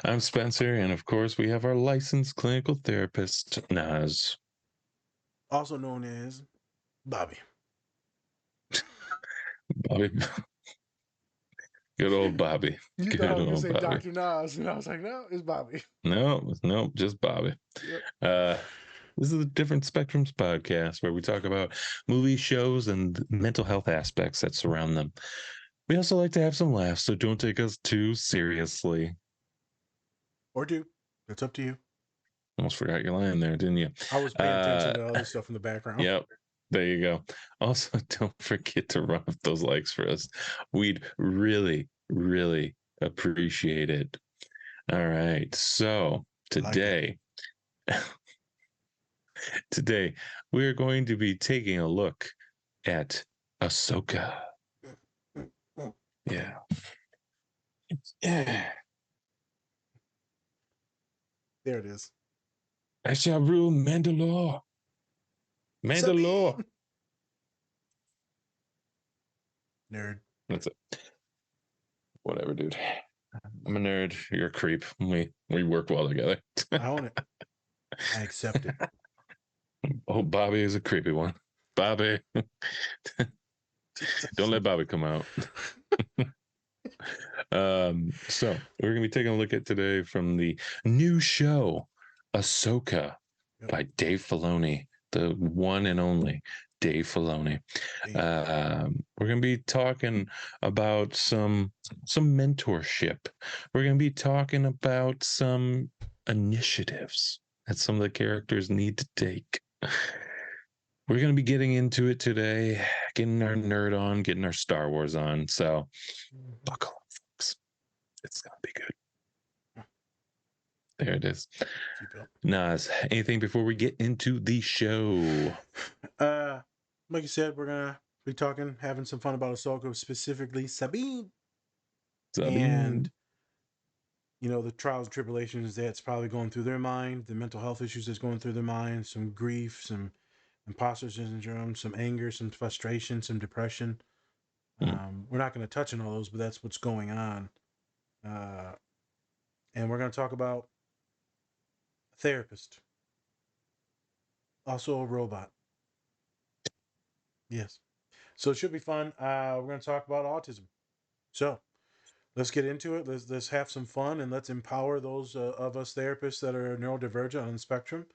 I'm Spencer, and of course, we have our licensed clinical therapist, Naz. Also known as Bobby. Bobby. Good old Bobby. You Good thought I was gonna old say Bobby. Dr. Nas, and I was like, no, it's Bobby. No, just Bobby. Yep. This is the Different Spectrums podcast where we talk about movie shows and mental health aspects that surround them. We also like to have some laughs, so don't take us too seriously. Or do. It's up to you. Almost forgot your line there, didn't you? I was paying attention to other stuff in the background. Yep. There you go. Also, don't forget to run up those likes for us. We'd really, really appreciate it. All right. So today, today we're going to be taking a look at Ahsoka. Yeah. Yeah. There it is. I shall rule Mandalore. Mandalore. Sabine! Nerd. That's it. Whatever, dude. I'm a nerd. You're a creep. We work well together. I own it. I accept it. Oh, Bobby is a creepy one. Bobby. Don't let Bobby come out. So we're gonna be taking a look at today from the new show, Ahsoka, by Dave Filoni, the one and only Dave Filoni. We're gonna be talking about some mentorship. We're gonna be talking about some initiatives that some of the characters need to take. We're going to be getting into it today, getting our nerd on, getting our Star Wars on. So buckle up, folks. It's going to be good. There it is. Naz, anything before we get into the show? Like you said, we're going to be talking, having some fun about Ahsoka, specifically Sabine. And, you know, the trials and tribulations that's probably going through their mind, the mental health issues that's going through their mind, some grief, some imposter syndrome, some anger, some frustration, some depression. We're not going to touch on all those, but that's what's going on. And we're going to talk about a therapist, also a robot. Yes. So it should be fun. We're going to talk about autism. So let's get into it. Let's have some fun, and let's empower those of us therapists that are neurodivergent on the spectrum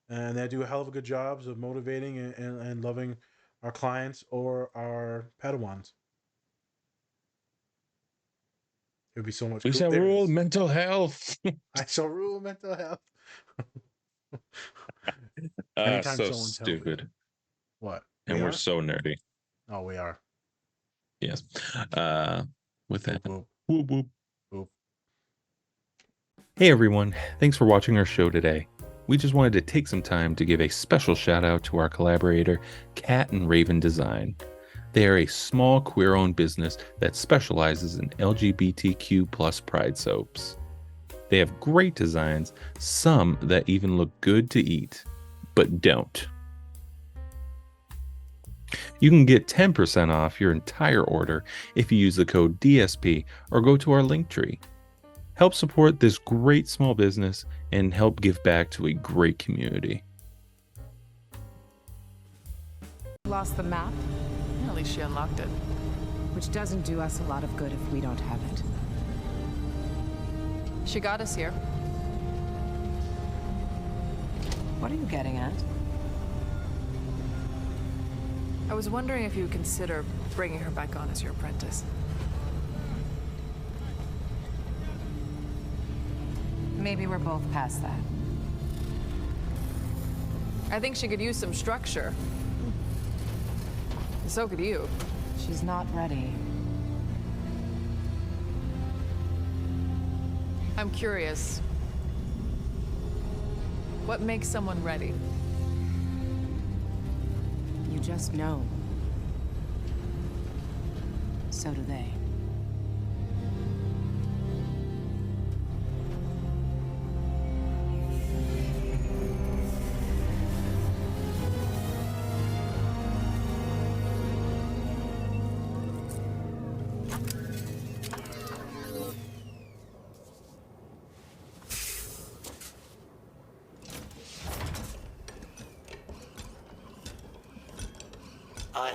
and that do a hell of a good jobs of motivating and loving our clients or our Padawans. It would be so much. We shall rule mental health. I shall rule mental health. So stupid. What? And we're so nerdy. Oh, we are. Yes. With that. Whoop, whoop, whoop. Whoop. Hey everyone, thanks for watching our show today. We just wanted to take some time to give a special shout out to our collaborator, Cat and Raven Design. They are a small queer-owned business that specializes in LGBTQ plus pride soaps. They have great designs, some that even look good to eat, but don't. You can get 10% off your entire order if you use the code DSP or go to our Linktree. Help support this great small business and help give back to a great community. Lost the map? At least she unlocked it. Which doesn't do us a lot of good if we don't have it. She got us here. What are you getting at? I was wondering if you would consider bringing her back on as your apprentice. Maybe we're both past that. I think she could use some structure. So could you. She's not ready. I'm curious. What makes someone ready? You just know. So do they.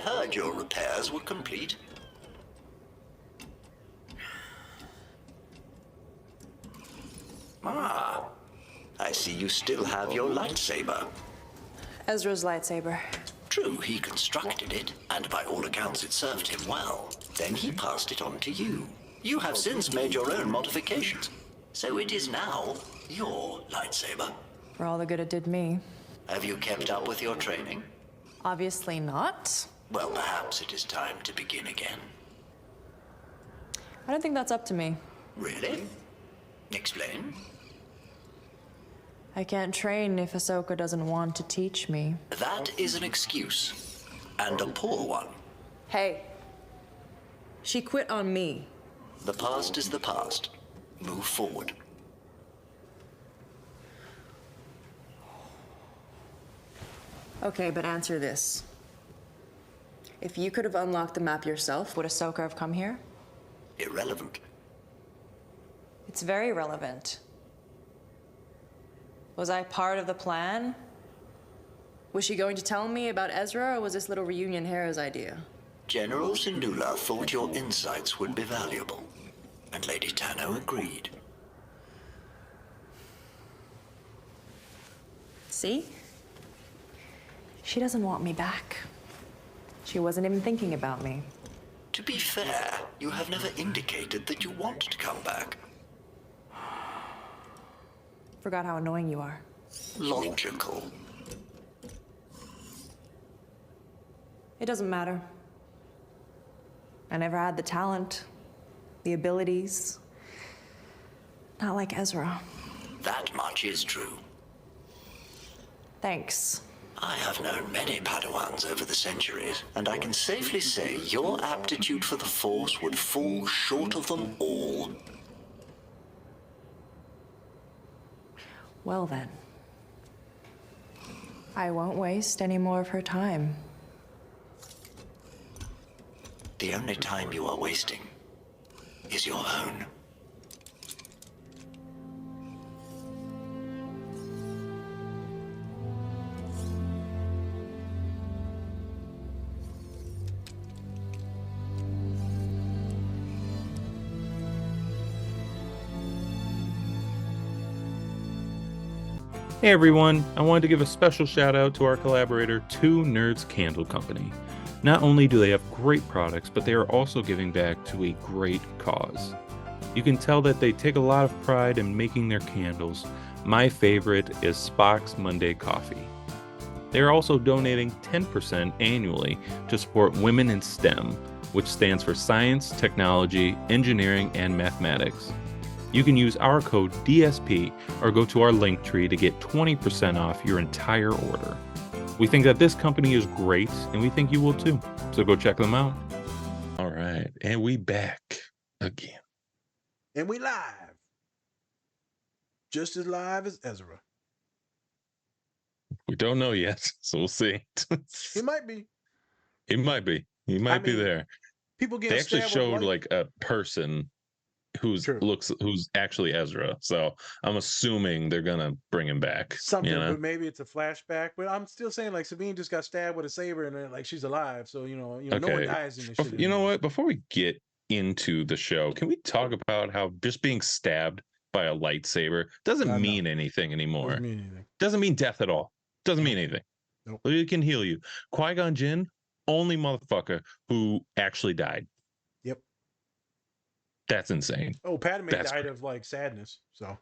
heard your repairs were complete. Ah, I see you still have your lightsaber. Ezra's lightsaber. True, he constructed it, and by all accounts it served him well. Then he passed it on to you. You have since made your own modifications, so it is now your lightsaber. For all the good it did me. Have you kept up with your training? Obviously not. Well, perhaps it is time to begin again. I don't think that's up to me. Really? Explain. I can't train if Ahsoka doesn't want to teach me. That is an excuse, and a poor one. Hey. She quit on me. The past is the past. Move forward. Okay, but answer this. If you could have unlocked the map yourself, would Ahsoka have come here? Irrelevant. It's very relevant. Was I part of the plan? Was she going to tell me about Ezra, or was this little reunion Hera's idea? General Syndulla thought your insights would be valuable, and Lady Tano agreed. See? She doesn't want me back. She wasn't even thinking about me. To be fair, you have never indicated that you want to come back. Forgot how annoying you are. Logical. It doesn't matter. I never had the talent, the abilities. Not like Ezra. That much is true. Thanks. I have known many Padawans over the centuries, and I can safely say your aptitude for the Force would fall short of them all. Well then. I won't waste any more of her time. The only time you are wasting is your own. Hey everyone, I wanted to give a special shout out to our collaborator, Two Nerds Candle Company. Not only do they have great products, but they are also giving back to a great cause. You can tell that they take a lot of pride in making their candles. My favorite is Spock's Monday Coffee. They are also donating 10% annually to support Women in STEM, which stands for Science, Technology, Engineering, and Mathematics. You can use our code DSP or go to our link tree to get 20% off your entire order. We think that this company is great, and we think you will too. So go check them out. All right. And we back again. And we live. Just as live as Ezra. We don't know yet, so we'll see. He might be. He might be. He might be there. People getting They actually stabbed showed with like a person who's actually Ezra. So I'm assuming they're gonna bring him back. Something, you know? but maybe it's a flashback. But I'm still saying like Sabine just got stabbed with a saber and then, like she's alive. So you know, no one dies in this shit. You know what? Before we get into the show, can we talk about how just being stabbed by a lightsaber doesn't mean anything anymore? Doesn't mean anything. Doesn't mean death at all. Doesn't mean anything. Nope. It can heal you. Qui-Gon Jinn, only motherfucker who actually died. Yep. That's insane. Oh, Padme died of like sadness. So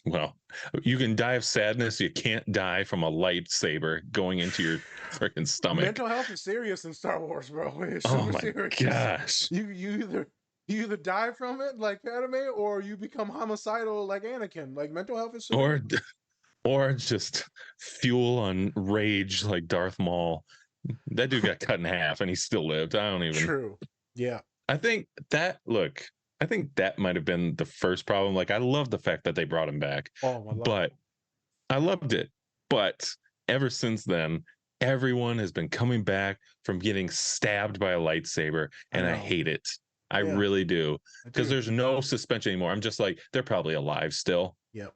well, you can die of sadness. You can't die from a lightsaber going into your freaking stomach. Mental health is serious in Star Wars, bro. It's Oh super my serious. gosh. You either die from it like Padme, or you become homicidal like Anakin. Like mental health is serious. Or just fuel on rage like Darth Maul. That dude got cut in half and he still lived. I don't even. True. Yeah. I think that might have been the first problem. Like, I love the fact that they brought him back. I loved it. But ever since then, everyone has been coming back from getting stabbed by a lightsaber, and I hate it. I really do. Because there's no suspension anymore. I'm just like, they're probably alive still. Yep.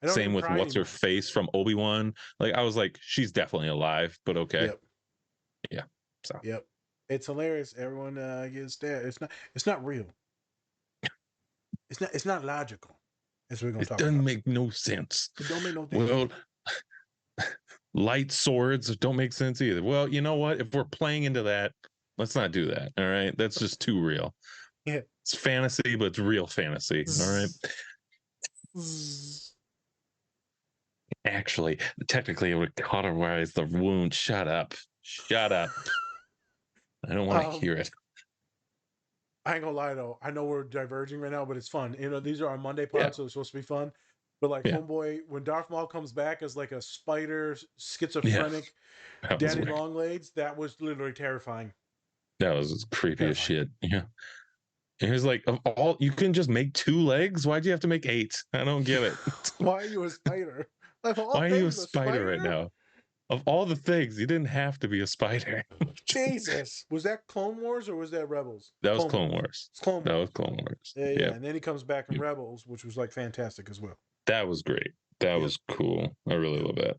Same with what's her face from Obi-Wan. Like, I was like, she's definitely alive, but okay. Yep. Yeah. So Yep. It's hilarious. Everyone gets there. It's not real. It's not logical. As we're gonna it talk doesn't about. make no sense. It don't make no damn Well, light swords don't make sense either. Well, you know what? If we're playing into that, let's not do that. All right. That's just too real. Yeah. It's fantasy, but it's real fantasy. All right. Actually, technically, it would cauterize the wound. Shut up. Shut up. I don't want to hear it. I ain't gonna lie though. I know we're diverging right now, but it's fun. You know, these are our Monday pods, Yeah. so it's supposed to be fun. But like Yeah. Homeboy, when Darth Maul comes back as like a spider, schizophrenic, daddy weird. longlegs, that was literally terrifying. That was creepy as Terrifying. shit. Yeah. And he was like, of all, you can just make 2 legs? Why'd you have to make 8? I don't get it. Why are you a spider? Like, of all Why are you a things, spider right now? Of all the things, you didn't have to be a spider. Jesus. Was that Clone Wars or was that Rebels? That was Clone Wars. It's Clone Wars. That was Clone Wars. Yeah. Yep. And then he comes back in Rebels, which was like fantastic as well. That was great. That Yep. was cool. I really love that.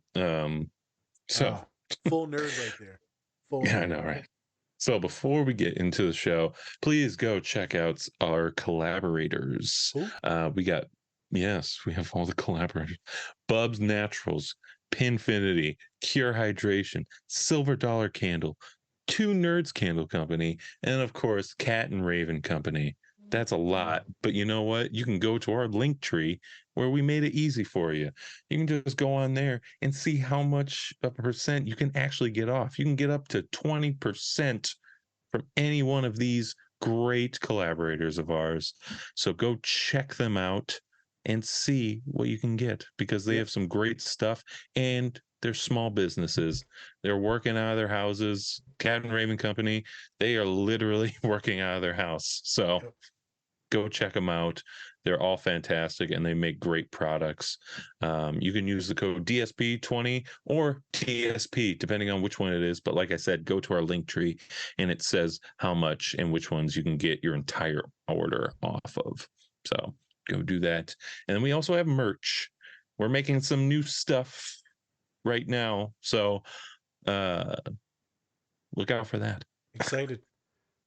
So full nerd right there. Full yeah, nerd. I know, right? So before we get into the show, please go check out our collaborators. We have all the collaborators. Bubs Naturals, Pinfinity, Cure Hydration, Silver Dollar Candle, Two Nerds Candle Company, and of course, Cat and Raven Company. That's a lot, but you know what? You can go to our link tree where we made it easy for you. You can just go on there and see how much of a percent you can actually get off. You can get up to 20% from any one of these great collaborators of ours. So go check them out and see what you can get, because they have some great stuff and they're small businesses. They're working out of their houses. Cat and Raven Company, they are literally working out of their house. So go check them out. They're all fantastic and they make great products. You can use the code DSP20 or TSP, depending on which one it is. But like I said, go to our link tree and it says how much and which ones you can get your entire order off of. So go do that. And then we also have merch. We're making some new stuff right now. So look out for that. Excited.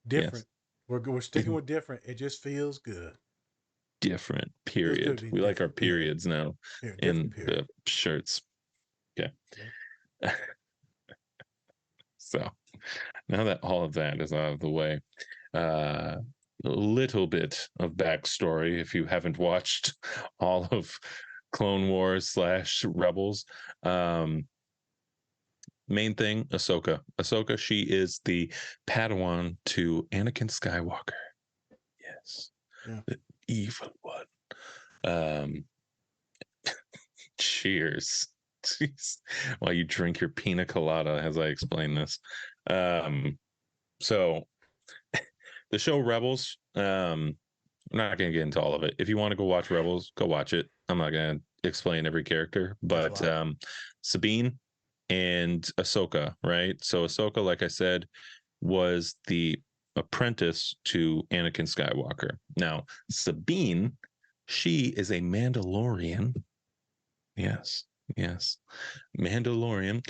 Different. Yes. We're sticking with different. It just feels good. Different, period. We like our periods now in the shirts. Okay. So now that all of that is out of the way, a little bit of backstory if you haven't watched all of Clone Wars / Rebels. Main thing, Ahsoka. Ahsoka, she is the Padawan to Anakin Skywalker. Yes. The evil one. Cheers. Jeez. While you drink your pina colada as I explain this. So the show Rebels, I'm not going to get into all of it. If you want to go watch Rebels, go watch it. I'm not going to explain every character, but Sabine and Ahsoka, right? So Ahsoka, like I said, was the apprentice to Anakin Skywalker. Now, Sabine, she is a Mandalorian. Yes. Mandalorian,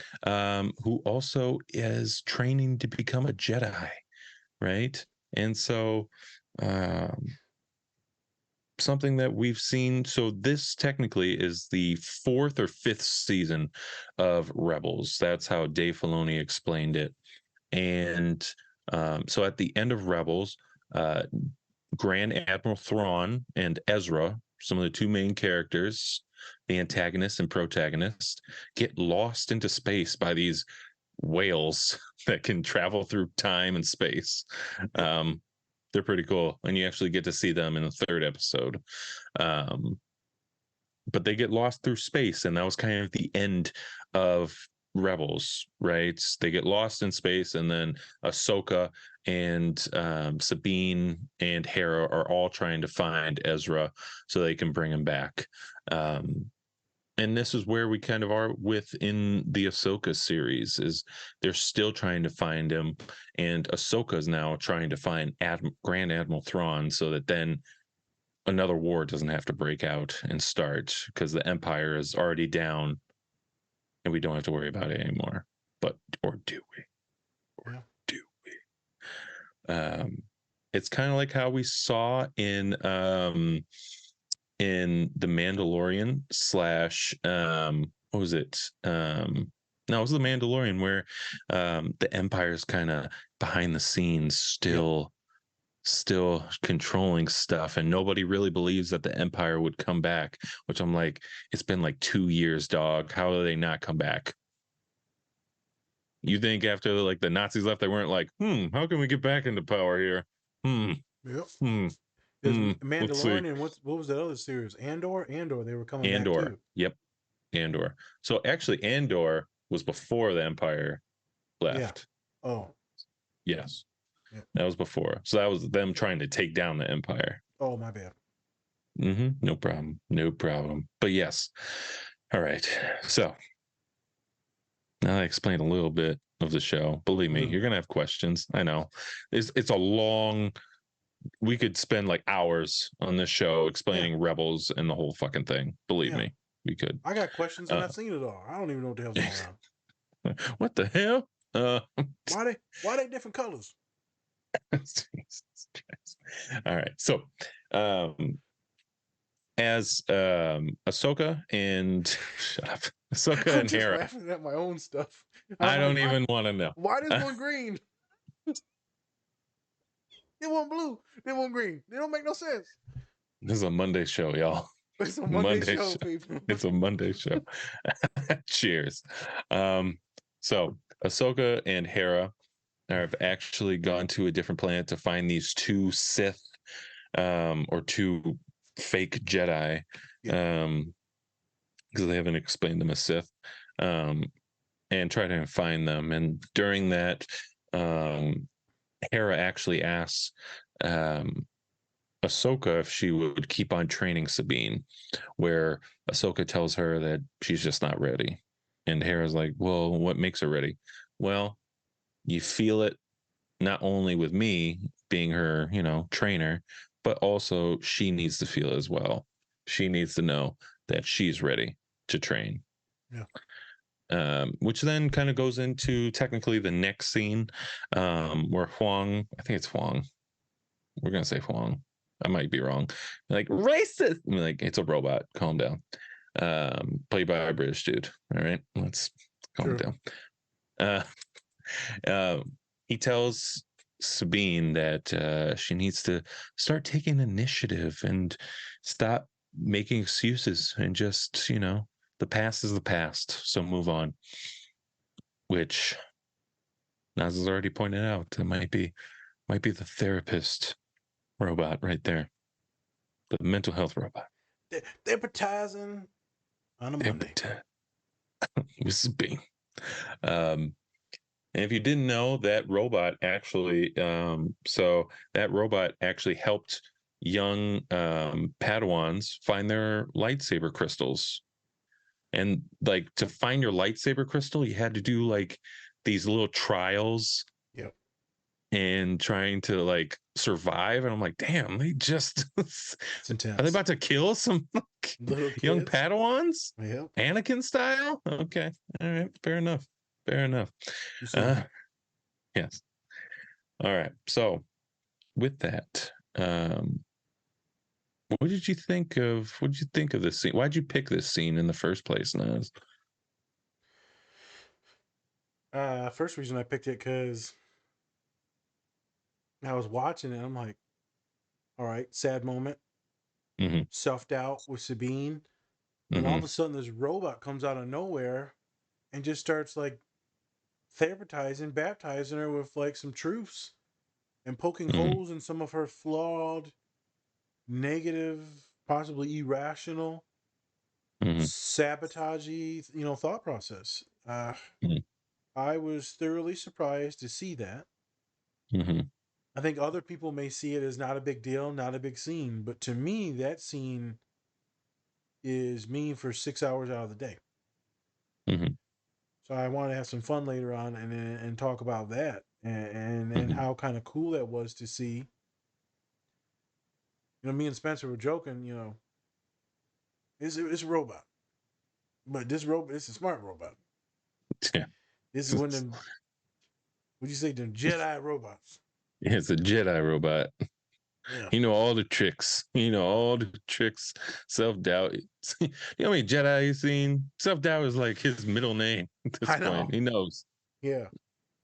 who also is training to become a Jedi, right? And so something that we've seen, so this technically is the 4th or 5th season of Rebels. That's how Dave Filoni explained it. And so at the end of Rebels, Grand Admiral Thrawn and Ezra, some of the 2 main characters, the antagonist and protagonist, get lost into space by these whales that can travel through time and space. They're pretty cool, and you actually get to see them in the 3rd episode. But they get lost through space, and that was kind of the end of Rebels, right? They get lost in space, and then Ahsoka and Sabine and Hera are all trying to find Ezra so they can bring him back. And this is where we kind of are within the Ahsoka series, is they're still trying to find him, and Ahsoka is now trying to find Grand Admiral Thrawn so that then another war doesn't have to break out and start, because the Empire is already down and we don't have to worry about it anymore. Or do we? It's kind of like how we saw in The Mandalorian / what was it? No, it was The Mandalorian, where the Empire's kind of behind the scenes, still controlling stuff, and nobody really believes that the Empire would come back, which I'm like, it's been like 2 years, dog. How do they not come back? You think after like the Nazis left, they weren't like, how can we get back into power here? Yep. Let's see. Mandalorian, what was that other series? Andor, they were coming back Andor. too. Yep. Andor. So actually Andor was before the Empire left. Yeah. Oh. Yes. Yeah. That was before. So that was them trying to take down the Empire. Oh, my bad. No problem. No problem. But yes. All right. So now I explained a little bit of the show. Believe me, you're gonna have questions. I know. It's a long. We could spend like hours on this show explaining Rebels and the whole fucking thing. Believe me, we could. I got questions and I've seen it all. I don't even know what the hell's going on. What the hell? Why they different colors? All right. So, as Ahsoka and shut up, Ahsoka I'm and just Hera. laughing at my own stuff. I don't even want to know. Why this one green? They want blue. They want green. They don't make no sense. This is a Monday show, y'all. It's a Monday show, people. It's a Monday show. Cheers. So Ahsoka and Hera have actually gone to a different planet to find these 2 Sith, or 2 fake Jedi, because they haven't explained them as Sith, and try to find them. And during that, Hera actually asks Ahsoka if she would keep on training Sabine, where Ahsoka tells her that she's just not ready. And Hera's like, well, what makes her ready? Well, you feel it not only with me being her, trainer, but also she needs to feel it as well. She needs to know that she's ready to train. Yeah. Which then kind of goes into technically the next scene, where Huang, I think it's Huang. We're going to say Huang. I might be wrong. Like, racist. I mean, like, it's a robot. Calm down. Played by a British dude. All right. Let's calm down. He tells Sabine that she needs to start taking initiative and stop making excuses and just, the past is the past. So move on. Which Naz has already pointed out, it might be the therapist robot right there. The mental health robot. Therapizing on a Monday. This is Bing. And if you didn't know, that robot actually, helped young Padawans find their lightsaber crystals. And like, to find your lightsaber crystal, you had to do like these little trials. Yep. And trying to like survive. And I'm like, damn, they just it's intense. Are they about to kill some young Padawans? Yep. Anakin style? Okay. All right. Fair enough. Yes. All right. So with that, what did you think of this scene? Why'd you pick this scene in the first place, Naz? First reason I picked it because I was watching it. I'm like, all right, sad moment. Self-doubt with Sabine. And all of a sudden this robot comes out of nowhere and just starts like baptizing her with like some truths and poking holes in some of her flawed, negative, possibly irrational, sabotagey, thought process. I was thoroughly surprised to see that. I think other people may see it as not a big deal, not a big scene, but to me, that scene is me for 6 hours out of the day. So I want to have some fun later on and talk about that and how kind of cool that was to see. Me and Spencer were joking, it's a robot, but this robot, it's a smart robot. Yeah. This is one of them, would you say, them Jedi robots? It's a Jedi robot. Yeah. You know all the tricks. Self-doubt. You know how many Jedi you've seen? Self-doubt is like his middle name at this I know. point. He knows. Yeah.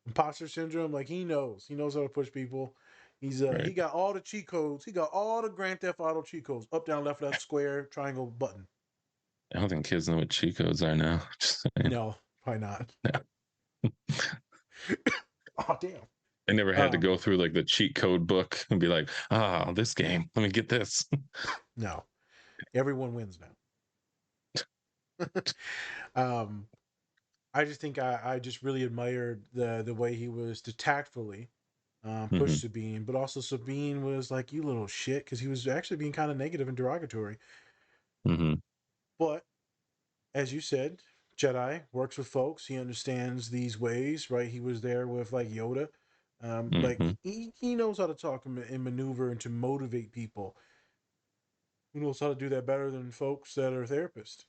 Imposter syndrome, like he knows. He knows how to push people. He Right. got all the cheat codes. He got all the Grand Theft Auto cheat codes. Up, down, left, square, triangle, button. I don't think kids know what cheat codes are now. Just saying. No, probably not. No. Oh damn. I never had to go through like the cheat code book and be like, this game. Let me get this. No. Everyone wins now. I just think I just really admired the way he was to tactfully push Sabine, but also Sabine was like, you little shit, because he was actually being kind of negative and derogatory. But as you said, Jedi works with folks. He understands these ways, right? He was there with like Yoda. Like he knows how to talk and maneuver and to motivate people. He knows how to do that better than folks that are therapists.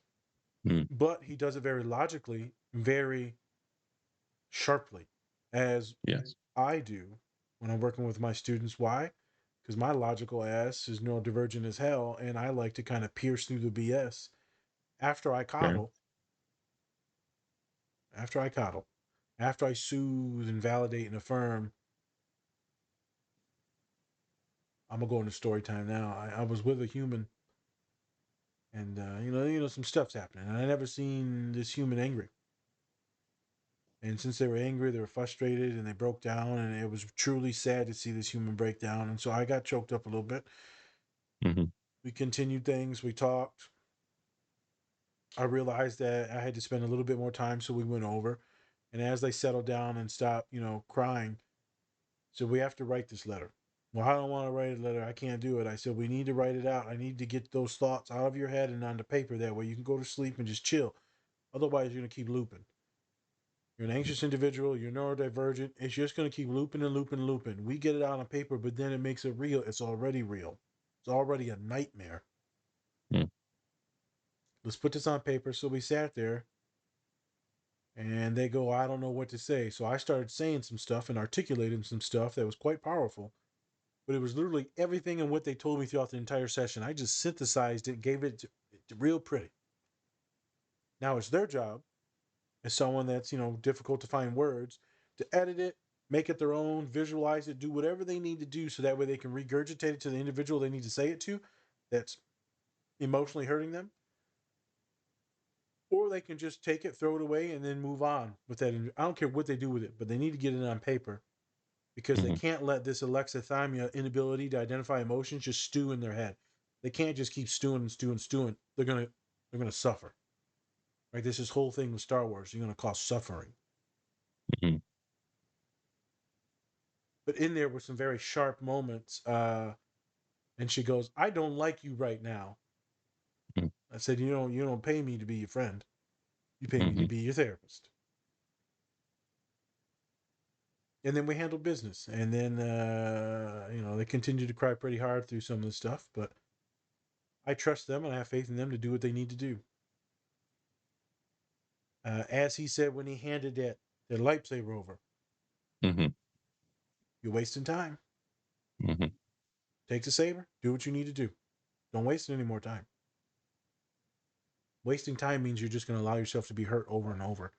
But he does it very logically, very sharply, as Yes. I do when I'm working with my students. Why? Because my logical ass is neurodivergent as hell, and I like to kind of pierce through the BS after I coddle. After I coddle, after I soothe and validate and affirm. I'm gonna go into story time now. I was with a human, and some stuff's happening, and I never seen this human angry. And since they were angry, they were frustrated, and they broke down, and it was truly sad to see this human break down. And so I got choked up a little bit. We continued things. We talked. I realized that I had to spend a little bit more time, so we went over. And as they settled down and stopped, crying, so we have to write this letter. Well, I don't want to write a letter. I can't do it. I said, we need to write it out. I need to get those thoughts out of your head and onto paper. That way you can go to sleep and just chill. Otherwise, you're going to keep looping. You're an anxious individual. You're neurodivergent. It's just going to keep looping and looping and looping. We get it out on paper, but then it makes it real. It's already real. It's already a nightmare. Let's put this on paper. So we sat there, and they go, I don't know what to say. So I started saying some stuff and articulating some stuff that was quite powerful. But it was literally everything and what they told me throughout the entire session. I just synthesized it, gave it to real pretty. Now it's their job, as someone that's, difficult to find words, to edit it, make it their own, visualize it, do whatever they need to do so that way they can regurgitate it to the individual they need to say it to that's emotionally hurting them. Or they can just take it, throw it away, and then move on with that. I don't care what they do with it, but they need to get it on paper, because they can't let this alexithymia, inability to identify emotions, just stew in their head. They can't just keep stewing and stewing and stewing. They're gonna suffer. Right? This whole thing with Star Wars, you're gonna cause suffering. But in there were some very sharp moments. And she goes, I don't like you right now. I said, you don't pay me to be your friend. You pay me to be your therapist. And then we handled business. And then, they continued to cry pretty hard through some of the stuff. But I trust them and I have faith in them to do what they need to do. As he said when he handed that lightsaber over, you're wasting time. Take the saber, do what you need to do. Don't waste any more time. Wasting time means you're just going to allow yourself to be hurt over and over.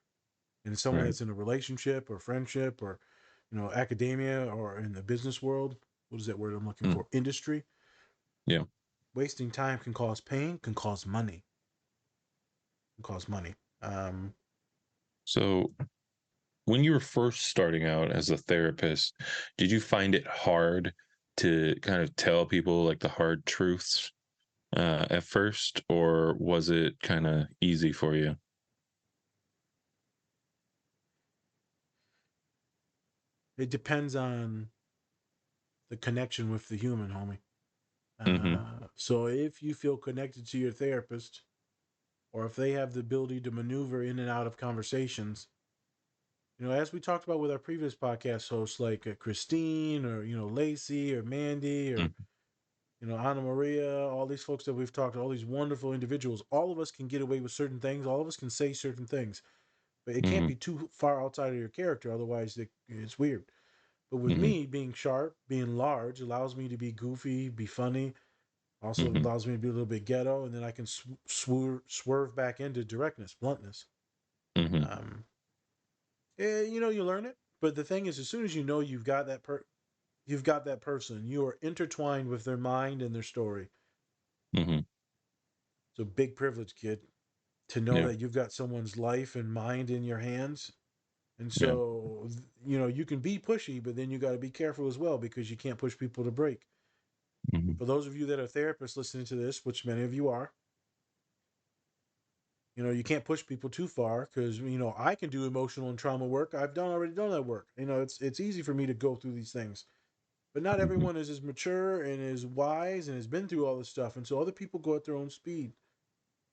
And someone that's in a relationship or friendship or, academia or in the business world, what is that word I'm looking for? Industry. Yeah. Wasting time can cause pain, can cause money. So when you were first starting out as a therapist, did you find it hard to kind of tell people like the hard truths at first, or was it kind of easy for you? It depends on the connection with the human, homie. So if you feel connected to your therapist, or if they have the ability to maneuver in and out of conversations, as we talked about with our previous podcast hosts, like Christine or, Lacey or Mandy or, Anna Maria, all these folks that we've talked to, all these wonderful individuals, all of us can get away with certain things. All of us can say certain things, but it can't be too far outside of your character. Otherwise it's weird. But with me, being sharp, being large, allows me to be goofy, be funny. Also allows me to be a little bit ghetto, and then I can swerve back into directness, bluntness. You learn it. But the thing is, as soon as you know you've got that person, you are intertwined with their mind and their story. So big privilege, kid, to know that you've got someone's life and mind in your hands. And so, you can be pushy, but then you got to be careful as well, because you can't push people to break. For those of you that are therapists listening to this, which many of you are, you can't push people too far, because, I can do emotional and trauma work. I've already done that work. It's easy for me to go through these things, but not everyone is as mature and as wise and has been through all this stuff. And so other people go at their own speed.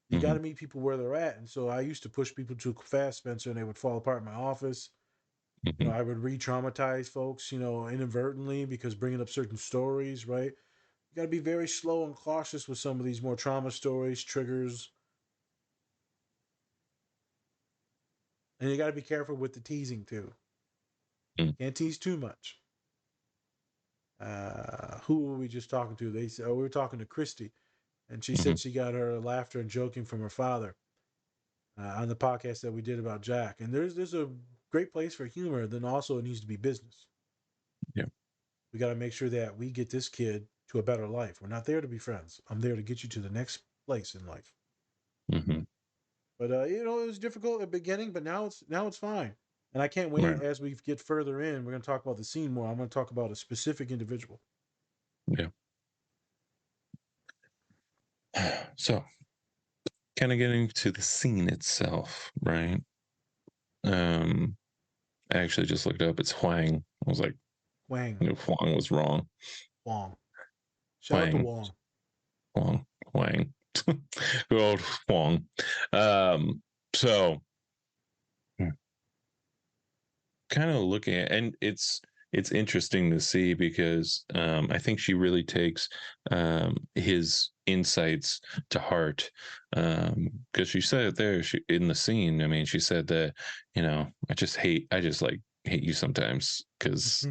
You got to meet people where they're at. And so I used to push people too fast, Spencer, and they would fall apart in my office. I would re-traumatize folks, inadvertently, because bringing up certain stories, right? You got to be very slow and cautious with some of these more trauma stories, triggers. And you got to be careful with the teasing too. Can't tease too much. Who were we just talking to? They said, we were talking to Christy, and she said she got her laughter and joking from her father on the podcast that we did about Jack. And there's a great place for humor. Then also it needs to be business. Yeah. We got to make sure that we get this kid to a better life. We're not there to be friends. I'm there to get you to the next place in life. But it was difficult at the beginning, but now it's fine. And I can't wait as we get further in. We're going to talk about the scene more. I'm going to talk about a specific individual. Yeah. So, kind of getting to the scene itself, right? I actually just looked up. It's Huang. I was like, Wang. Huang was wrong. Wong. Shout out to Wong. Huang. Good old Huang. So kind of looking at, and it's interesting to see, because I think she really takes his insights to heart, because she said it there, in the scene. I mean, she said that, I just like hate you sometimes, because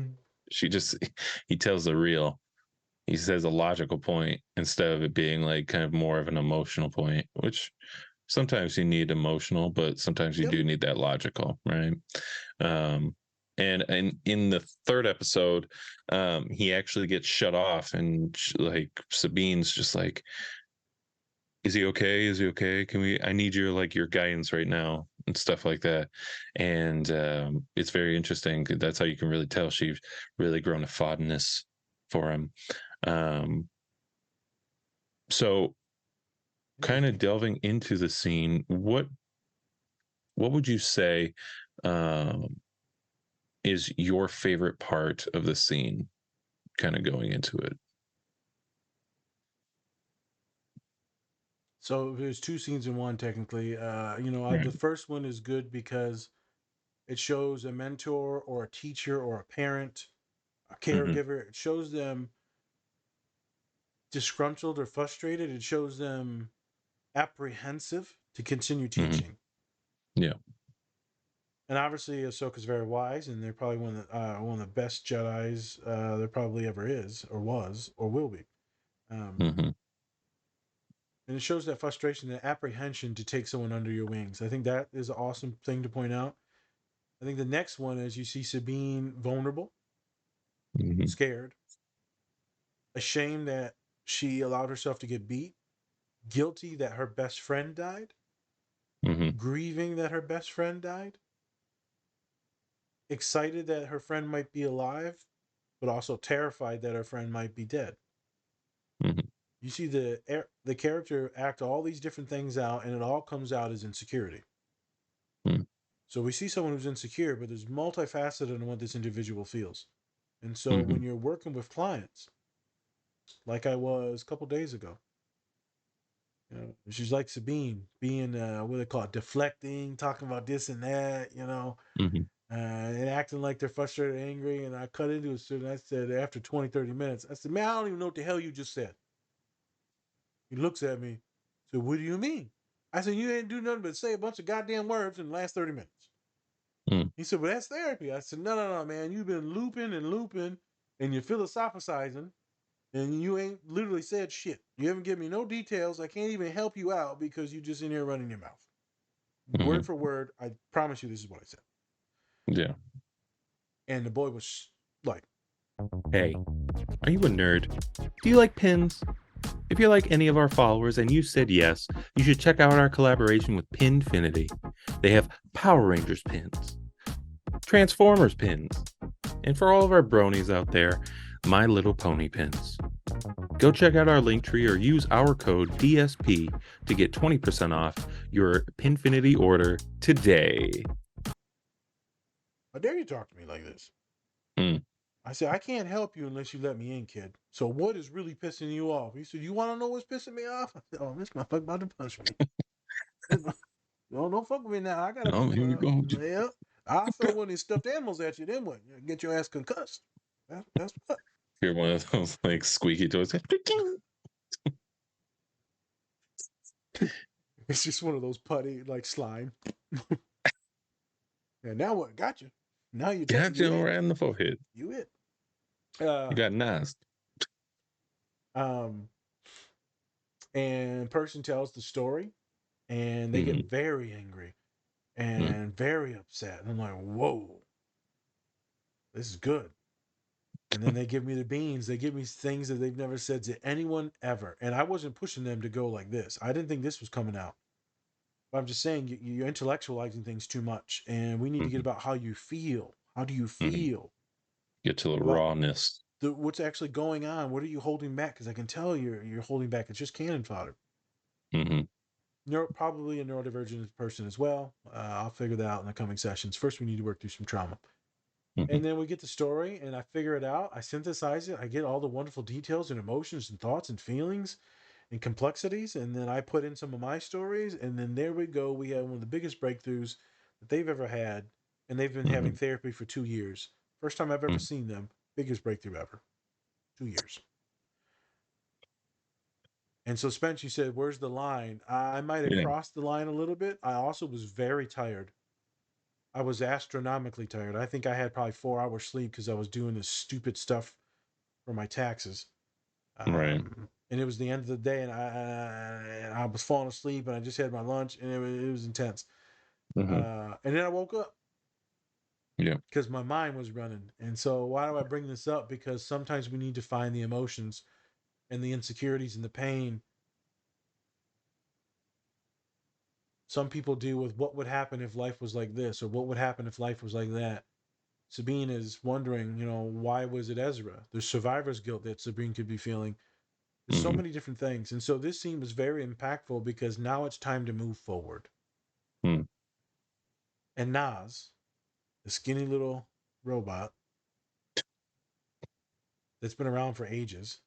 he tells he says a logical point instead of it being like kind of more of an emotional point, which sometimes you need emotional, but sometimes you do need that logical, right? And in the third episode, he actually gets shut off, and like Sabine's just like, is he okay? Is he okay? I need your guidance right now, and stuff like that. And it's very interesting. That's how you can really tell she's really grown a fondness for him. So kind of delving into the scene, what would you say is your favorite part of the scene, kind of going into it? So there's two scenes in one, technically. The first one is good because it shows a mentor or a teacher or a parent, a caregiver. It shows them disgruntled or frustrated. It shows them apprehensive to continue teaching. Yeah. And obviously, Ahsoka's very wise, and they're probably one of the best Jedi's there probably ever is, or was, or will be. And it shows that frustration and apprehension to take someone under your wings. I think that is an awesome thing to point out. I think the next one is you see Sabine vulnerable, scared, ashamed that she allowed herself to get beat, guilty that her best friend died, grieving that her best friend died, excited that her friend might be alive, but also terrified that her friend might be dead. You see the character act all these different things out, and it all comes out as insecurity. So we see someone who's insecure, but there's multifaceted in what this individual feels. And so when you're working with clients, like I was a couple days ago, she's like Sabine, being what they call it, deflecting, talking about this and that, and acting like they're frustrated, angry. And I cut into a student. I said, after 20, 30 minutes, I said, man, I don't even know what the hell you just said. He looks at me, said, what do you mean? I said, you ain't do nothing but say a bunch of goddamn words in the last 30 minutes. He said, well, that's therapy. I said, no, man. You've been looping and looping and you're philosophizing and you ain't literally said shit. You haven't given me no details. I can't even help you out because you just in here running your mouth. Word for word, I promise you this is what I said. Yeah. And the boy was like, Hey, are you a nerd? Do you like pins? If you're like any of our followers and you said yes, you should check out our collaboration with Pinfinity. They have Power Rangers pins, Transformers pins, and for all of our bronies out there, My Little Pony pins. Go check out our link tree or use our code DSP to get 20% off your Pinfinity order today. how dare you talk to me like this? Mm. I said, I can't help you unless you let me in, kid. So what is really pissing you off? He said, you want to know what's pissing me off? I said, oh, this motherfucker about to punch me. No, don't fuck with me now. I got Oh, here we go. yeah. I'll throw one of these stuffed animals at you, then what? Get your ass concussed. That's what. Hear one of those like squeaky toys. It's just one of those putty like slime. And now what? Got you. Now you Got you right in the forehead. You it. You got nice. And person tells the story and they get very angry and very upset. And I'm like, whoa, this is good. And then they give me the beans. They give me things that they've never said to anyone ever. And I wasn't pushing them to go like this. I didn't think this was coming out. But I'm just saying you're intellectualizing things too much. And we need to get about how you feel. How do you feel? Get to the rawness. What's actually going on? What are you holding back? Because I can tell you're holding back. It's just cannon fodder. Probably a neurodivergent person as well. I'll figure that out in the coming sessions. First, we need to work through some trauma. And then we get the story and I figure it out. I synthesize it. I get all the wonderful details and emotions and thoughts and feelings and complexities. And then I put in some of my stories. And then there we go. We have one of the biggest breakthroughs that they've ever had. And they've been having therapy for 2 years. First time I've ever seen them. Biggest breakthrough ever. 2 years. And so Spence, you said, where's the line? I might have crossed the line a little bit. I also was very tired. I was astronomically tired. I think I had probably 4 hours sleep because I was doing this stupid stuff for my taxes. Right. And it was the end of the day, and I was falling asleep, and I just had my lunch, and it was intense. And then I woke up. Yeah. Because my mind was running. And so why do I bring this up? Because sometimes we need to find the emotions and the insecurities and the pain. Some people deal with what would happen if life was like this, or what would happen if life was like that. Sabine is wondering, why was it Ezra? There's survivor's guilt that Sabine could be feeling. There's so many different things. And so this scene was very impactful because now it's time to move forward. And Nas, the skinny little robot that's been around for ages,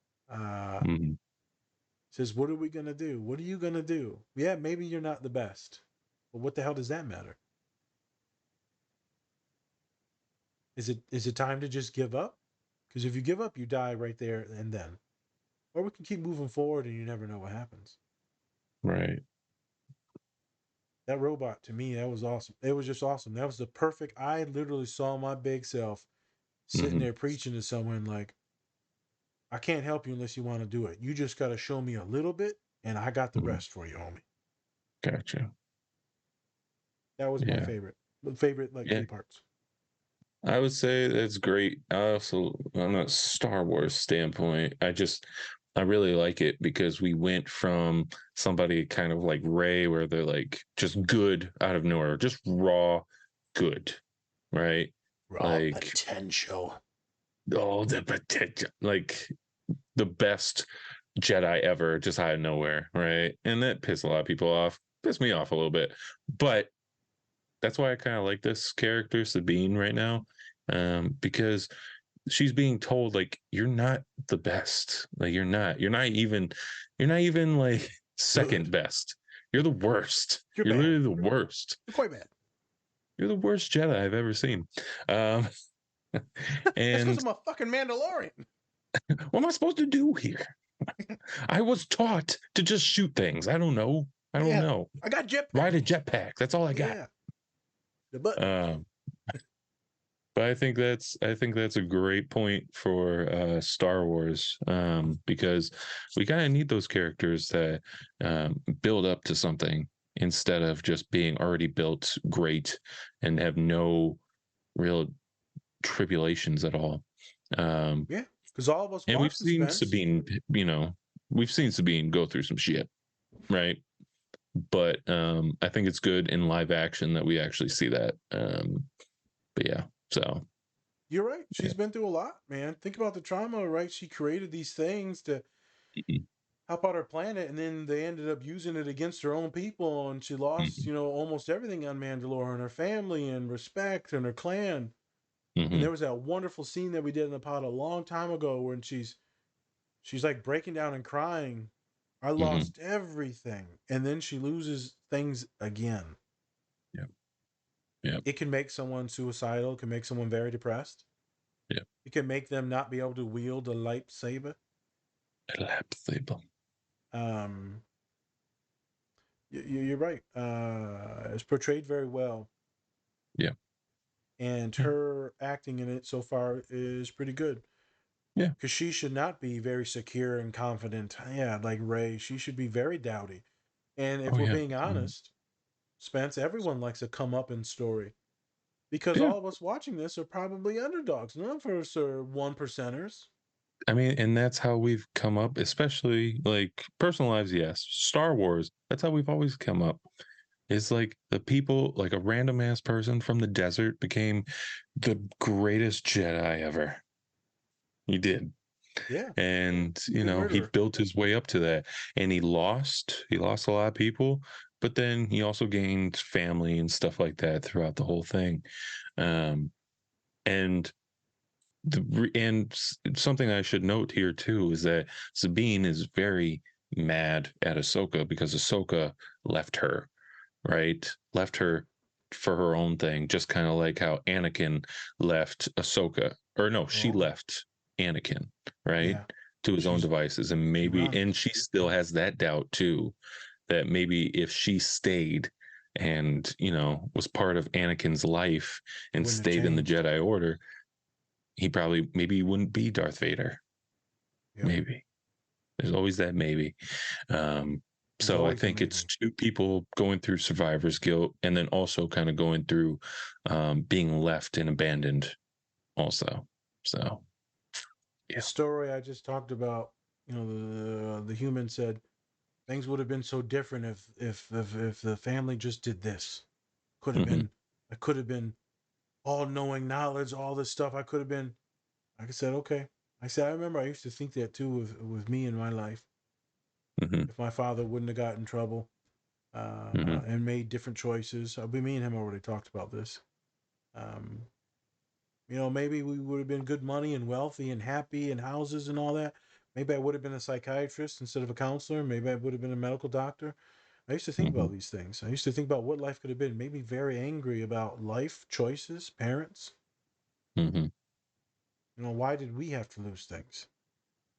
says, what are we going to do? What are you going to do? Yeah, maybe you're not the best. But what the hell does that matter? Is it time to just give up? Because if you give up, you die right there and then. Or we can keep moving forward and you never know what happens. Right. That robot, to me, that was awesome. It was just awesome. That was the perfect, I literally saw my big self sitting there preaching to someone like, I can't help you unless you want to do it. You just got to show me a little bit and I got the rest for you, homie. Gotcha. That was my favorite. The favorite, 3 parts. I would say that's great. I also, on a Star Wars standpoint, I really like it because we went from somebody kind of like Rey, where they're like just good out of nowhere, just raw good, right? Raw potential. Oh, the potential, like the best Jedi ever, just out of nowhere, right? And that pissed a lot of people off. Pissed me off a little bit, but that's why I kind of like this character, Sabine, right now, because she's being told like you're not the best, like you're not even like second best. You're the worst. You're literally the worst. You're quite bad. You're the worst Jedi I've ever seen. And that's because I'm a fucking Mandalorian. What am I supposed to do here? I was taught to just shoot things. I don't know. I got jetpack. Ride a jetpack. That's all I got. The button. But I think that's a great point for Star Wars, because we kind of need those characters that build up to something instead of just being already built great and have no real tribulations at all. Yeah, because all of us And we've watching seen Spence. Sabine, we've seen Sabine go through some shit, right? But I think it's good in live action that we actually see that. But yeah, so You're right. yeah. She's been through a lot, man. Think about the trauma, right? She created these things to Mhm. help out her planet, and then they ended up using it against her own people, and she lost, Mhm. almost everything on Mandalore, and her family, and respect, and her clan. And Mhm. there was that wonderful scene that we did in the pod a long time ago when she's like breaking down and crying. I Mhm. lost everything, and then she loses things again. Yeah. Yeah. It can make someone suicidal. It can make someone very depressed. Yeah. It can make them not be able to wield a lightsaber. Lightsaber. Um, you're right. It's portrayed very well, Yeah. and Yeah. her acting in it so far is pretty good. Yeah. Because she should not be very secure and confident. Yeah, like Ray, she should be very dowdy. And if Oh we're yeah. being honest, Spence, everyone likes a come up in story because Yeah. all of us watching this are probably underdogs. None of us are one percenters. I mean, and that's how we've come up, especially like personal lives. Yes, Star Wars. That's how we've always come up. It's like the people, like a random ass person from the desert became the greatest Jedi ever. He did. Yeah, And be a he murderer. built his way up to that, and he lost a lot of people, but then he also gained family and stuff like that throughout the whole thing. Um and something I should note here too is that Sabine is very mad at Ahsoka because Ahsoka left her, right? Left her for her own thing, just kind of like how Anakin left Ahsoka, or no, she Oh, left Anakin, right? yeah. To his own She's devices. And she maybe, runs. and she still has that doubt too, that maybe if she stayed and, was part of Anakin's life It and wouldn't have stayed in the changed. Jedi Order, maybe he wouldn't be Darth Vader. Yep. Maybe. There's always that maybe. There's So I always a think it's maybe. two people going through survivor's guilt and then also kind of going through being left and abandoned also. So The yeah. story I just talked about, the human said things would have been so different if the family just did this. Could have Hmm. been I could have been all knowing knowledge, all this stuff. I could have been. Like I said, okay. I said I remember I used to think that too with me in my life. Hmm. If my father wouldn't have got in trouble Hmm. and made different choices, me and him already talked about this. Um, maybe we would have been good money and wealthy and happy and houses and all that. Maybe I would have been a psychiatrist instead of a counselor. Maybe I would have been a medical doctor. I used to think Hmm. about these things. I used to think about what life could have been. Made me very angry about life choices, parents. Hmm. Why did we have to lose things?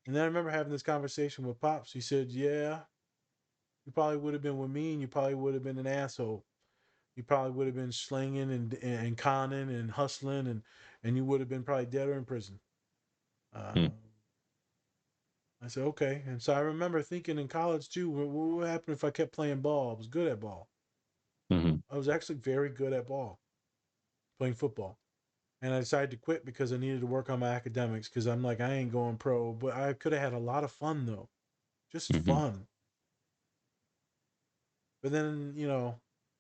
And then I remember having this conversation with Pops. He said, "Yeah, you probably would have been with me, and you probably would have been an asshole. You probably would have been slinging and conning and hustling, and you would have been probably dead or in prison." Hmm. Um, I said, "Okay." And so I remember thinking in college too, what would happen if I kept playing ball? I was good at ball. Hmm. I was actually very good at ball, playing football. And I decided to quit because I needed to work on my academics because I'm like, I ain't going pro. But I could have had a lot of fun though, just Hmm. fun. But then,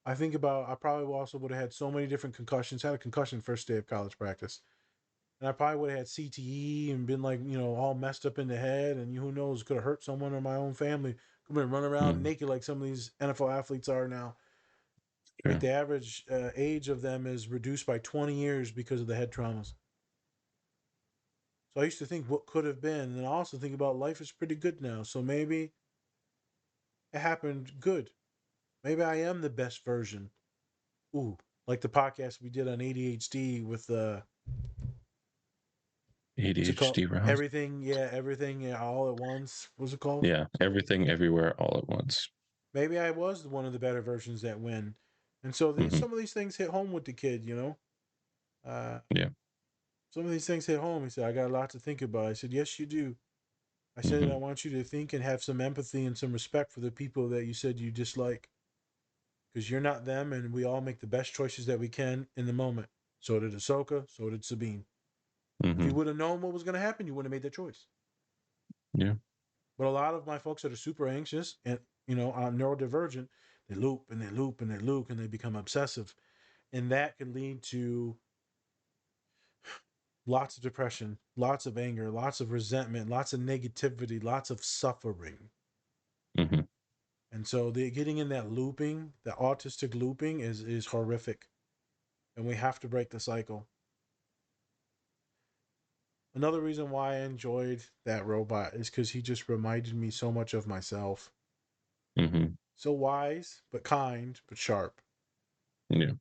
I think about I probably also would have had so many different concussions. Had a concussion first day of college practice, and I probably would have had CTE and been like, all messed up in the head, and who knows, could have hurt someone or my own family. Could have been running around Hmm. naked like some of these NFL athletes are now. Right, Sure. the average age of them is reduced by 20 years because of the head traumas. So I used to think what could have been, and I also think about life is pretty good now. So maybe it happened good. Maybe I am the best version. Ooh, like the podcast we did on ADHD with what's it called? ADHD rounds. Everything, yeah, all at once. What's it called? Yeah. Everything, everywhere, all at once. Maybe I was one of the better versions that win. And so Hmm. some of these things hit home with the kid. Uh, Yeah. some of these things hit home. He said, I got a lot to think about. I said, yes, you do. I said, I want you to think and have some empathy and some respect for the people that you said you dislike. Because you're not them, and we all make the best choices that we can in the moment. So did Ahsoka, so did Sabine. If you would have known what was going to happen, you wouldn't have made that choice. Yeah. But a lot of my folks that are super anxious and, I'm neurodivergent, they loop and they loop and they loop and they become obsessive. And that can lead to lots of depression, lots of anger, lots of resentment, lots of negativity, lots of suffering. And so the getting in that looping, the autistic looping is horrific. And we have to break the cycle. Another reason why I enjoyed that robot is because he just reminded me so much of myself. So wise, but kind, but sharp. Yeah.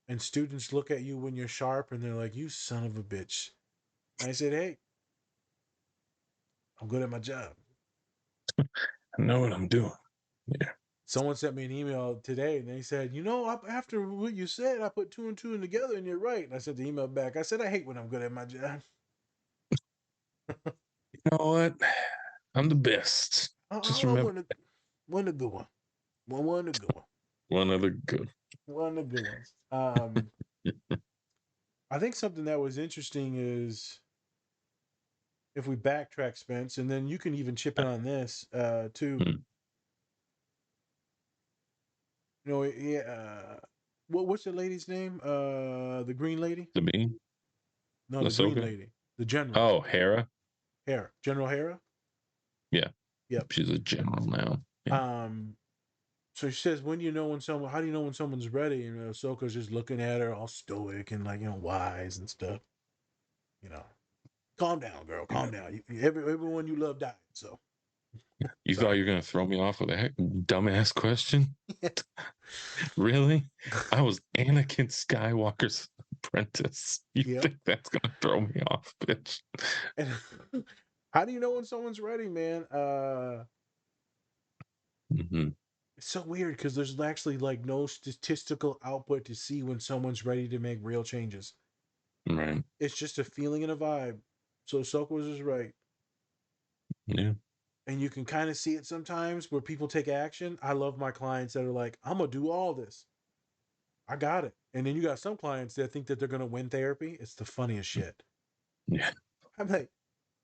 And students look at you when you're sharp and they're like, you son of a bitch. And I said, hey, I'm good at my job. I know what I'm doing. Yeah. Someone sent me an email today and they said, after what you said, I put two and two together and you're right. And I sent the email back. I said, I hate when I'm good at my job. You know what? I'm the best. Just remember. One of the good one. One of the good one. One of the good. One of the good ones. I think something that was interesting is if we backtrack, Spence, and then you can even chip in on this too. What's the lady's name? The green lady? Sabine? No, the green lady. The general. Oh, Hera? Hera. General Hera? Yeah. Yep. She's a general now. Yeah. So she says, how do you know when someone's ready? And Ahsoka's just looking at her all stoic and wise and stuff. Calm down, girl. Calm down. Everyone you love died, so. You thought you were going to throw me off with that dumbass question? Really? I was Anakin Skywalker's apprentice. You think that's going to throw me off, bitch? And how do you know when someone's ready, man? It's so weird because there's actually no statistical output to see when someone's ready to make real changes. Right. It's just a feeling and a vibe. So Ahsoka was just right. Yeah. And you can kind of see it sometimes where people take action. I love my clients that are like, I'm going to do all this. I got it. And then you got some clients that think that they're going to win therapy. It's the funniest shit. Yeah. I'm like,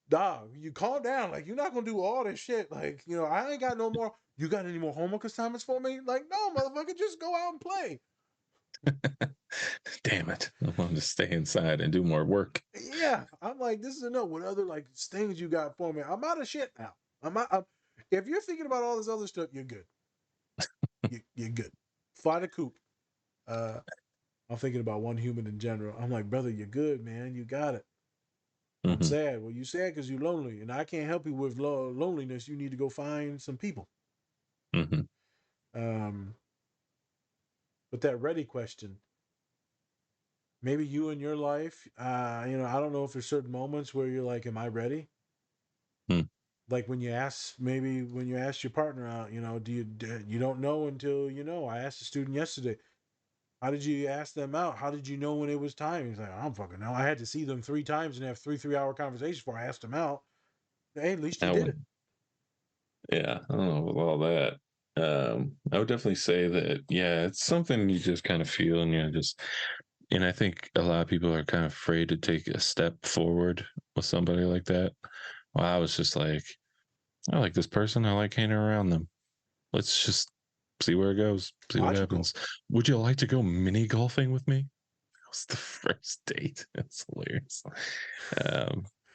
dog, you calm down. You're not going to do all this shit. I ain't got no more. You got any more homework assignments for me? No, motherfucker, just go out and play. Damn it. I want to stay inside and do more work. Yeah. I'm like, this is enough. What other things you got for me? I'm out of shit now. If you're thinking about all this other stuff, you're good. You're good. Fly the coop. I'm thinking about one human in general. I'm like, brother, you're good, man. You got it. I'm sad. Well, you sad because you're lonely, and I can't help you with loneliness. You need to go find some people. But that ready question, maybe you in your life, I don't know if there's certain moments where you're like, am I ready? Like when you ask your partner out, you don't know until you know. I asked a student yesterday, how did you ask them out? How did you know when it was time? He's like, I don't fucking know. I had to see them 3 times and have 3-hour conversations before I asked them out. Hey, at least you did it. Yeah, I don't know with all that. I would definitely say that, yeah, it's something you just kind of feel and I think a lot of people are kind of afraid to take a step forward with somebody like that. Well, I was just like, I like this person. I like hanging around them. Let's just see where it goes. See what happens. Would you like to go mini golfing with me? That was the first date. That's hilarious.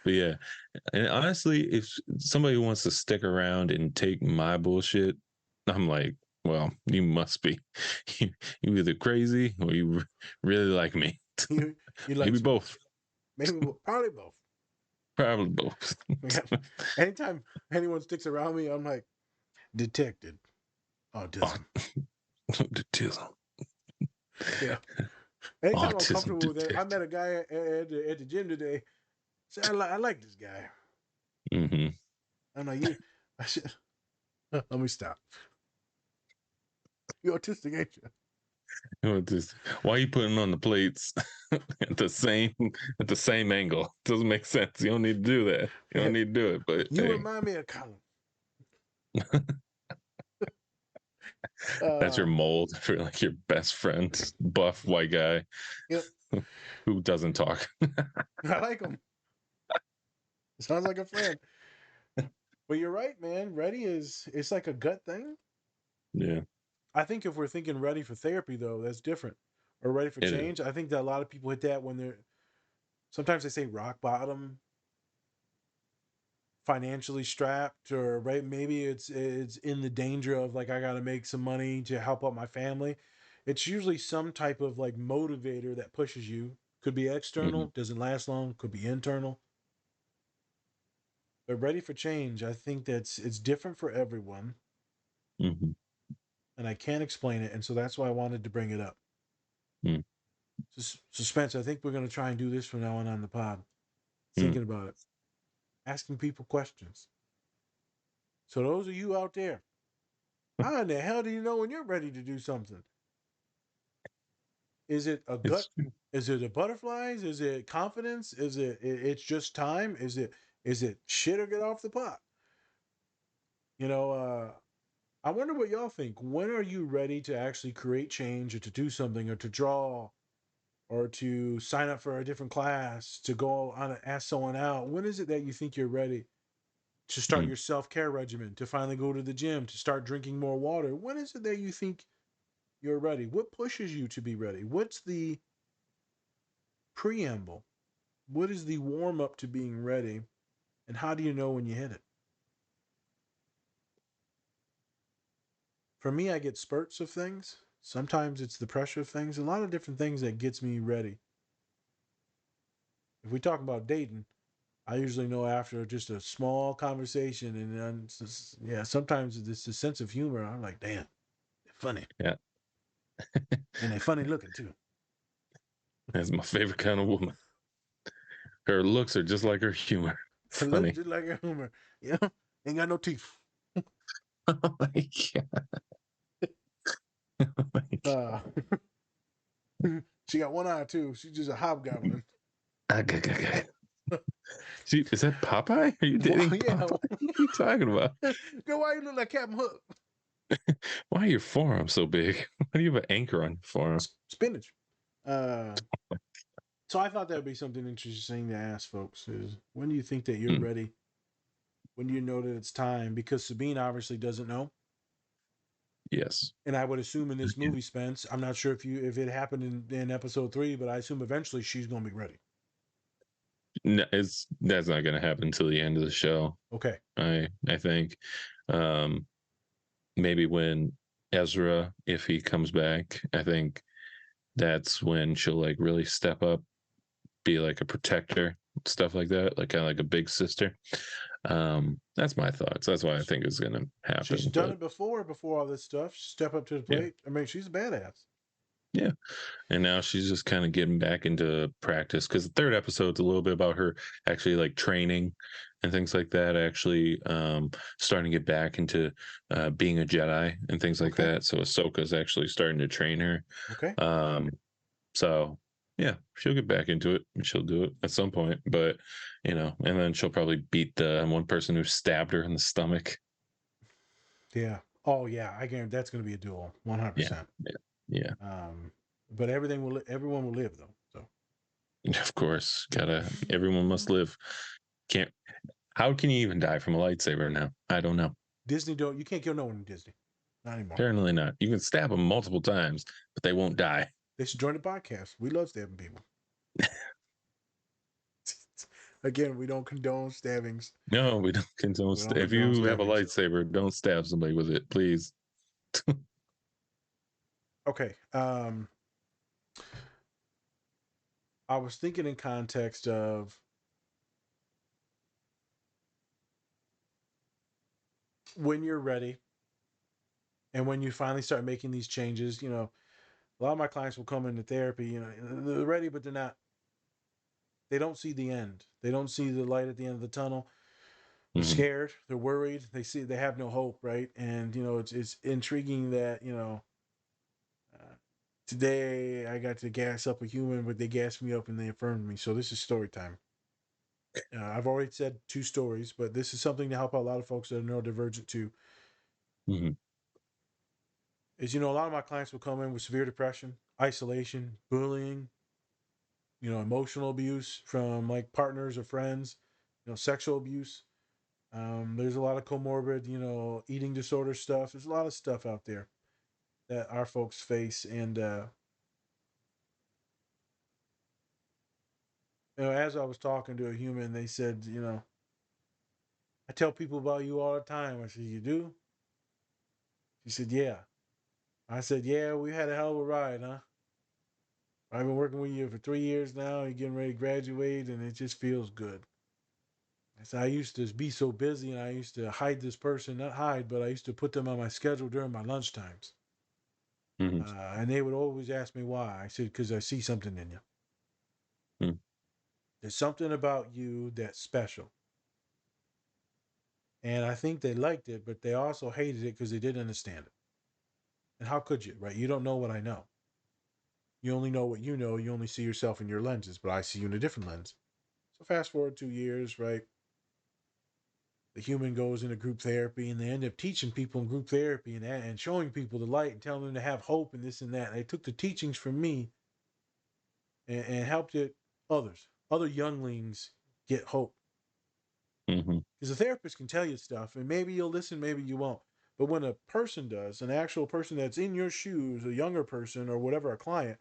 But yeah, and honestly, if somebody wants to stick around and take my bullshit, I'm like, well, you must be you either crazy or you really like me. You like maybe both. Probably both. Probably both. Anytime anyone sticks around me, I'm like, detected autism. Autism. Yeah. Anytime I'm comfortable with it, I met a guy at the gym today. Said, I like this guy. I'm like, I should. Let me stop. You're autistic, ain't you? Why are you putting on the plates at the same angle? Doesn't make sense. You don't need to do that. You don't need to do it. But You hey, remind me of Colin. that's your mold for like your best friend, buff white guy. Yep. Who doesn't talk. I like him. Sounds like a friend. But you're right, man. Ready it's like a gut thing. Yeah. I think if we're thinking ready for therapy, though, that's different. Or ready for It change. I think that a lot of people hit that when they're sometimes they say rock bottom, financially strapped, or right, maybe it's in the danger of like I gotta make some money to help out my family. It's usually some type of like motivator that pushes you. Could be external, Mhm. doesn't last long, could be internal. But ready for change, I think it's different for everyone. Mhm. And I can't explain it. And so that's why I wanted to bring it up. Mm. Suspense. I think we're going to try and do this from now on the pod. Mm. Thinking about it, asking people questions. So those of you out there, how in the hell do you know when you're ready to do something? Is it a gut? It's true. Is it a butterflies? Is it confidence? Is it's just time? Is it shit or get off the pot? You know, I wonder what y'all think. When are you ready to actually create change or to do something or to draw or to sign up for a different class, to go on and ask someone out? When is it that you think you're ready to start Mm. your self-care regimen, to finally go to the gym, to start drinking more water? When is it that you think you're ready? What pushes you to be ready? What's the preamble? What is the warm up to being ready? And how do you know when you hit it? For me, I get spurts of things. Sometimes it's the pressure of things, a lot of different things that gets me ready. If we talk about dating, I usually know after just a small conversation, and then yeah, sometimes it's a sense of humor. I'm like, damn, they're funny, Yeah. and they're funny looking too. That's my favorite kind of woman. Her looks are just like her humor. They look Funny. just like her humor. Yeah, ain't got no teeth. Oh my God. Oh my God. She got one eye too. She's just a hobgoblin. Okay. See, is that Popeye? Are you dating Yeah. Popeye? What are you talking about? Girl, why you look like Captain Hook? Why are your forearms so big? Why do you have an anchor on your forearm? Spinach. So I thought that would be something interesting to ask folks is when do you think that you're Mm, ready? When do you know that it's time? Because Sabine obviously doesn't know. yes. And I would assume in this movie, Spence, I'm not sure if it happened in episode 3, but I assume eventually she's gonna be ready. No, that's not going to happen until the end of the show. Okay. I think um, maybe when Ezra, if he comes back, I think that's when she'll like really step up, be like a protector, stuff like that, like kind of like a big sister. That's my thoughts. That's why I think it's going to She's happen. done But it before all this stuff. Step up to the yeah, plate. I mean, she's a badass. yeah. And now she's just kind of getting back into practice because the third episode's a little bit about her actually like training and things like that, actually starting to get back into being a Jedi and things like Okay. that. So Ahsoka's actually starting to train her. Okay. So yeah, she'll get back into it and she'll do it at some point. But and then she'll probably beat the one person who stabbed her in the stomach. Yeah. Oh yeah. I guarantee that's gonna be a duel. Yeah, 100%. yeah. But everyone will live though. So Of course, everyone must live. Can't How can you even die from a lightsaber now? I don't know. Disney you can't kill no one in Disney. Not anymore. Apparently not. You can stab them multiple times, but they won't die. They should join the podcast. We love stabbing people. Again, we don't condone stabbings. No, we don't condone. We don't If condone you have a stabbings. lightsaber, don't stab somebody with it, please. Okay. I was thinking in context of when you're ready and when you finally start making these changes. A lot of my clients will come into therapy, they're ready, but they don't see the end. They don't see the light at the end of the tunnel. They're Mhm. scared. They're worried. They have no hope, right? And it's intriguing that Today I got to gas up a human, but they gassed me up and they affirmed me. So this is story time. I've already said 2 stories, but this is something to help out a lot of folks that are neurodivergent too. Mhm. Is, a lot of my clients will come in with severe depression, isolation, bullying, emotional abuse from like partners or friends, sexual abuse. There's a lot of comorbid, eating disorder stuff. There's a lot of stuff out there that our folks face. And, as I was talking to a human, they said, I tell people about you all the time. I said, you do? She said, yeah. I said, yeah, we had a hell of a ride, huh? I've been working with you for 3 years now. You're getting ready to graduate, and it just feels good. I said, I used to be so busy, and I used to hide this person, not hide, but I used to put them on my schedule during my lunch times. Mhm. And they would always ask me why. I said, because I see something in you. Mm. There's something about you that's special. And I think they liked it, but they also hated it because they didn't understand it. And how could you, right? You don't know what I know. You only know what you know. You only see yourself in your lenses, but I see you in a different lens. So fast forward 2 years, right? The human goes into group therapy and they end up teaching people in group therapy and showing people the light and telling them to have hope and this and that. And they took the teachings from me and helped it other younglings get hope. Mhm. Because a therapist can tell you stuff and maybe you'll listen, maybe you won't. But when a person does, an actual person that's in your shoes, a younger person or whatever, a client,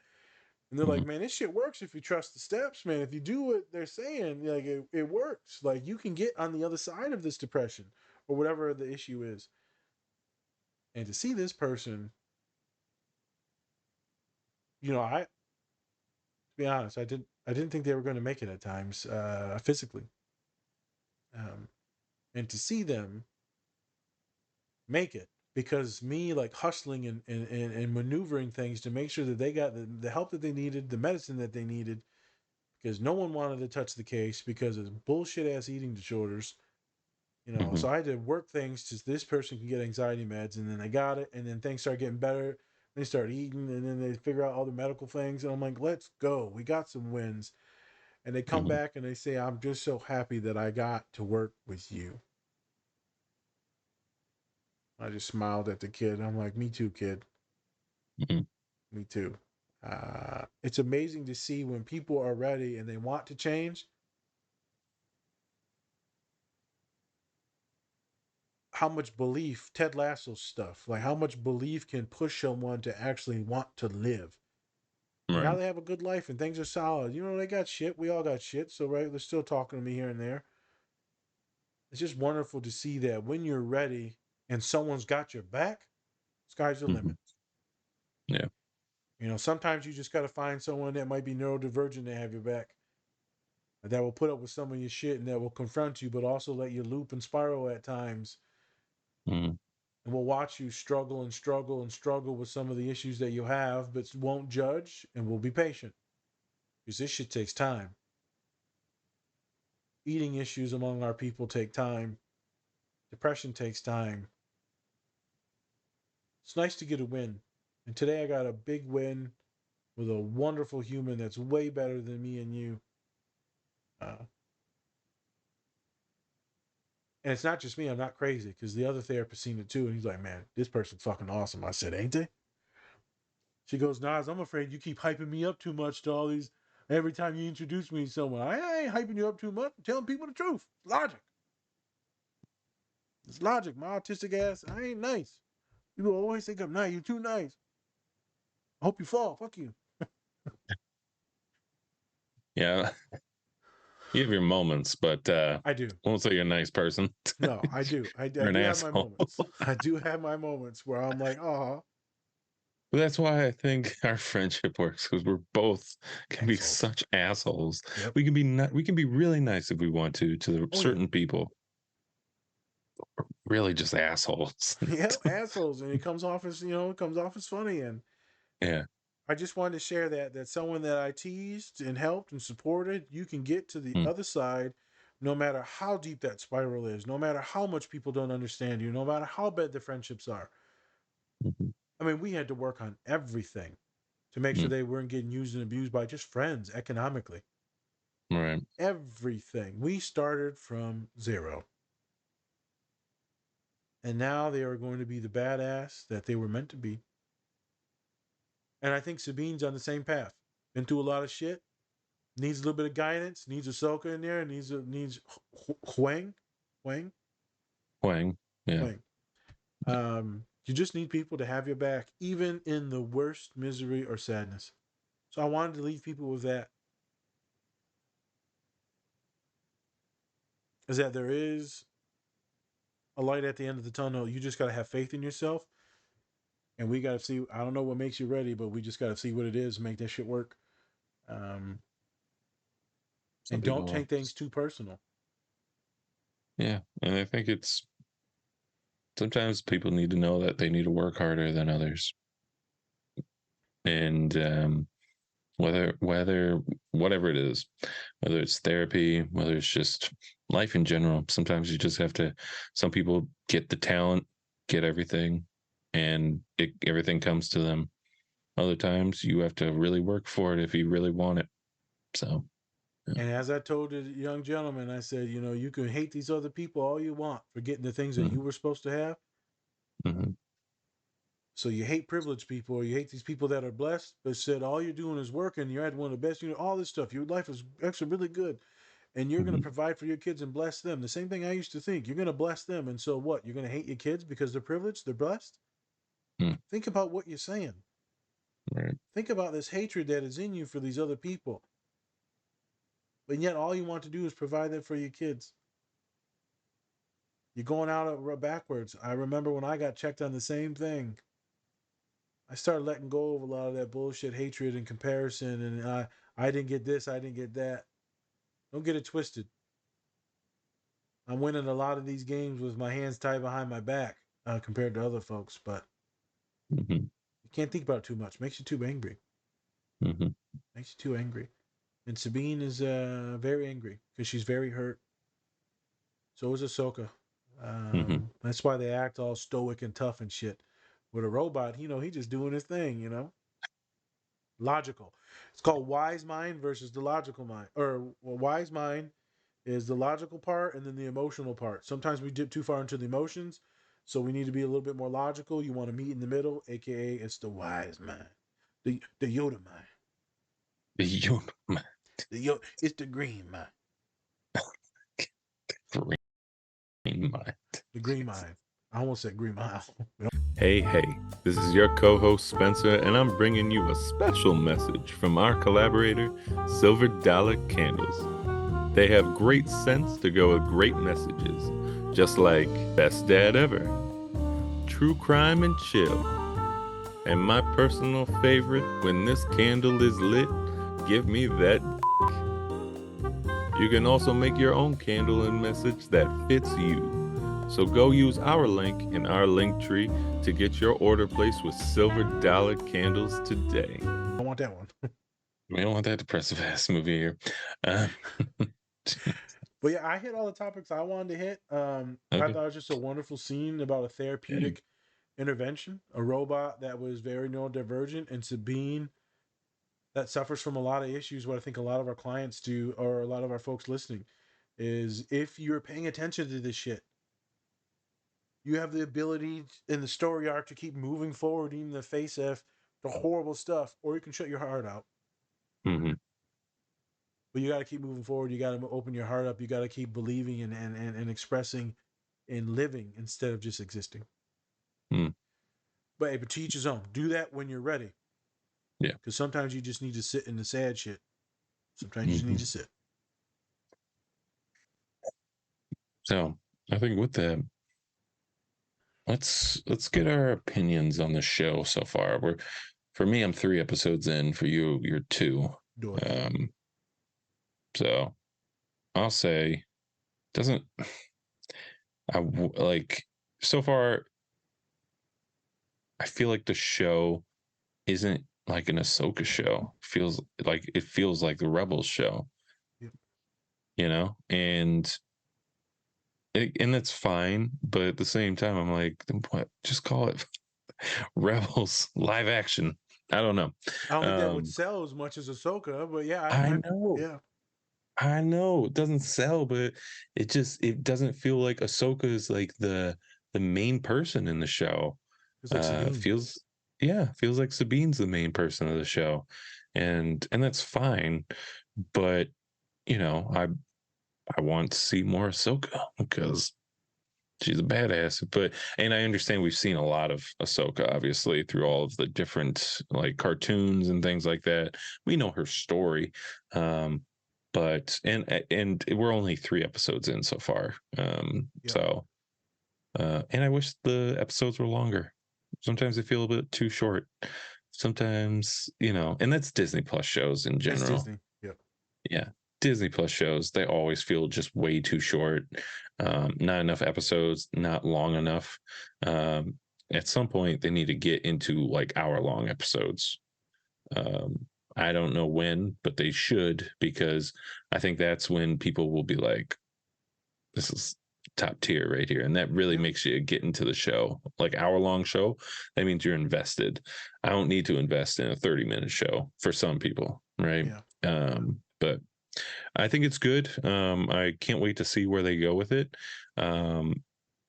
and they're like, Mhm. man, this shit works if you trust the steps, man. If you do what they're saying, like it works. Like you can get on the other side of this depression or whatever the issue is. And to see this person, to be honest, I didn't think they were going to make it at times, physically. Um, and to see them make it because me like hustling and maneuvering things to make sure that they got the help that they needed, the medicine that they needed, because no one wanted to touch the case because of bullshit ass eating disorders. Mhm. So I had to work things to this person can get anxiety meds, and then they got it, and then things start getting better. They start eating, and then they figure out all the medical things, and I'm like, let's go. We got some wins. And they come Mhm. back and they say, I'm just so happy that I got to work with you. I just smiled at the kid. I'm like, me too, kid. Mhm. Me too. It's amazing to see when people are ready and they want to change, how much belief, Ted Lasso stuff, like how much belief can push someone to actually want to live. And now Right. they have a good life and things are solid. They got shit. We all got shit. So, right, they're still talking to me here and there. It's just wonderful to see that when you're ready and someone's got your back, sky's the Mhm. limit. Yeah. Sometimes you just got to find someone that might be neurodivergent to have your back, that will put up with some of your shit and that will confront you, but also let you loop and spiral at times. Mhm. And will watch you struggle and struggle and struggle with some of the issues that you have, but won't judge and will be patient because this shit takes time. Eating issues among our people take time. Depression takes time. It's nice to get a win. And today I got a big win with a wonderful human that's way better than me and you. Uh, and it's not just me. I'm not crazy because the other therapist seen it too. And he's like, man, this person's fucking awesome. I said, ain't they? She goes, Nas, I'm afraid you keep hyping me up too much to all these. Every time you introduce me to someone, I ain't hyping you up too much. I'm telling people the truth. Logic. It's logic. My autistic ass, I ain't nice. People always think I'm nice. You're too nice. I hope you fall. Fuck you. Yeah. You have your moments, but I do. won't say you're a nice person No, I do. I or an do have my asshole. moments. I do have my moments where I'm like, oh, But that's why I think our friendship works because we're both can be assholes. such assholes. Yep. We can be we can be really nice if we want to the Oh, yeah. certain people. We're really just assholes. Yep, assholes. And it comes off as, it comes off as funny. And Yeah. I just wanted to share that someone that I teased and helped and supported, you can get to the Mm. other side no matter how deep that spiral is, no matter how much people don't understand you, no matter how bad the friendships are. Mhm. I mean, we had to work on everything. to make sure they weren't getting used and abused by just friends economically. Right. Everything. We started from zero. And now they are going to be the badass that they were meant to be. And I think Sabine's on the same path. Been through a lot of shit. Needs a little bit of guidance. Needs Ahsoka in there. Needs Huang. Yeah. Huang. You just need people to have your back, even in the worst misery or sadness. So I wanted to leave people with that. Is that there is a light at the end of the tunnel. You just got to have faith in yourself. And we got to see, I don't know what makes you ready, but we just got to see what it is and make that shit work. And don't take things too personal. Yeah. And I think it's sometimes people need to know that they need to work harder than others. And whatever it is, whether it's therapy, whether it's just life in general, sometimes you just have to, some people get the talent, get everything, and everything comes to them. Other times you have to really work for it if you really want it. So, yeah. And as I told the young gentleman, I said, you know, you can hate these other people all you want for getting the things that you were supposed to have. So you hate privileged people, or you hate these people that are blessed, but said all you're doing is working. You're at one of the best, all this stuff. Your life is actually really good. And you're going to provide for your kids and bless them. The same thing I used to think. You're going to bless them. And so what? You're going to hate your kids because they're privileged? They're blessed? Think about what you're saying. Right. Think about this hatred that is in you for these other people. But yet all you want to do is provide that for your kids. You're going out backwards. I remember when I got checked on the same thing. I started letting go of a lot of that bullshit hatred and comparison. And I didn't get this. I didn't get that. Don't get it twisted. I'm winning a lot of these games with my hands tied behind my back compared to other folks. But you can't think about it too much. Makes you too angry. Makes you too angry. And Sabine is very angry because she's very hurt. So is Ahsoka. That's why they act all stoic and tough and shit. With a robot, he just doing his thing, Logical. It's called wise mind versus the logical mind. Or wise mind is the logical part and then the emotional part. Sometimes we dip too far into the emotions, so we need to be a little bit more logical. You want to meet in the middle, aka it's the wise mind. The Yoda mind. The Yoda mind. It's the green mind. Green mind. The green mind. I almost said green mile. Hey, this is your co-host Spencer, and I'm bringing you a special message from our collaborator, Silver Dollar Candles. They have great scents to go with great messages, just like Best Dad Ever, True Crime and Chill, and my personal favorite, When This Candle Is Lit, Give Me That. You can also make your own candle and message that fits you. So go use our link in our link tree to get your order placed with Silver Dollar Candles today. I want that one. We don't want that depressive ass movie here. But yeah, I hit all the topics I wanted to hit. I thought it was just a wonderful scene about a therapeutic intervention, a robot that was very neurodivergent, and Sabine that suffers from a lot of issues. What I think a lot of our clients do, or a lot of our folks listening, is if you're paying attention to this shit, you have the ability in the story arc to keep moving forward, even in the face of the horrible stuff, or you can shut your heart out. But you got to keep moving forward. You got to open your heart up. You got to keep believing and expressing and living instead of just existing. But to each his own. Do that when you're ready. Yeah. Because sometimes you just need to sit in the sad shit. Sometimes you just need to sit. So I think with that, let's get our opinions on the show so far. For me, I'm 3 episodes in. For you, you're 2. So I'll say so far I feel like the show isn't like an Ahsoka show. It feels like the Rebels show. Yep. And that's fine, but at the same time I'm like, what? Just call it Rebels live action. I don't know. I don't think that would sell as much as Ahsoka, but yeah, I know. yeah. I know it doesn't sell, but it doesn't feel like Ahsoka is like the main person in the show. It's like Sabine. Feels like Sabine's the main person of the show, and that's fine. But I want to see more Ahsoka because she's a badass. And I understand we've seen a lot of Ahsoka, obviously, through all of the different like cartoons and things like that. We know her story. But and we're only 3 episodes in so far. So and I wish the episodes were longer. Sometimes they feel a bit too short. Sometimes, and that's Disney Plus shows in general. It's Disney. Yep. Yeah. Disney Plus shows, they always feel just way too short. Not enough episodes, not long enough. At some point they need to get into like hour-long episodes. I don't know when, but they should, because I think that's when people will be like, this is top tier right here. And that really makes you get into the show. Like hour-long show, that means you're invested. I don't need to invest in a 30-minute show for some people, right? Yeah. But I think it's good. I can't wait to see where they go with it. I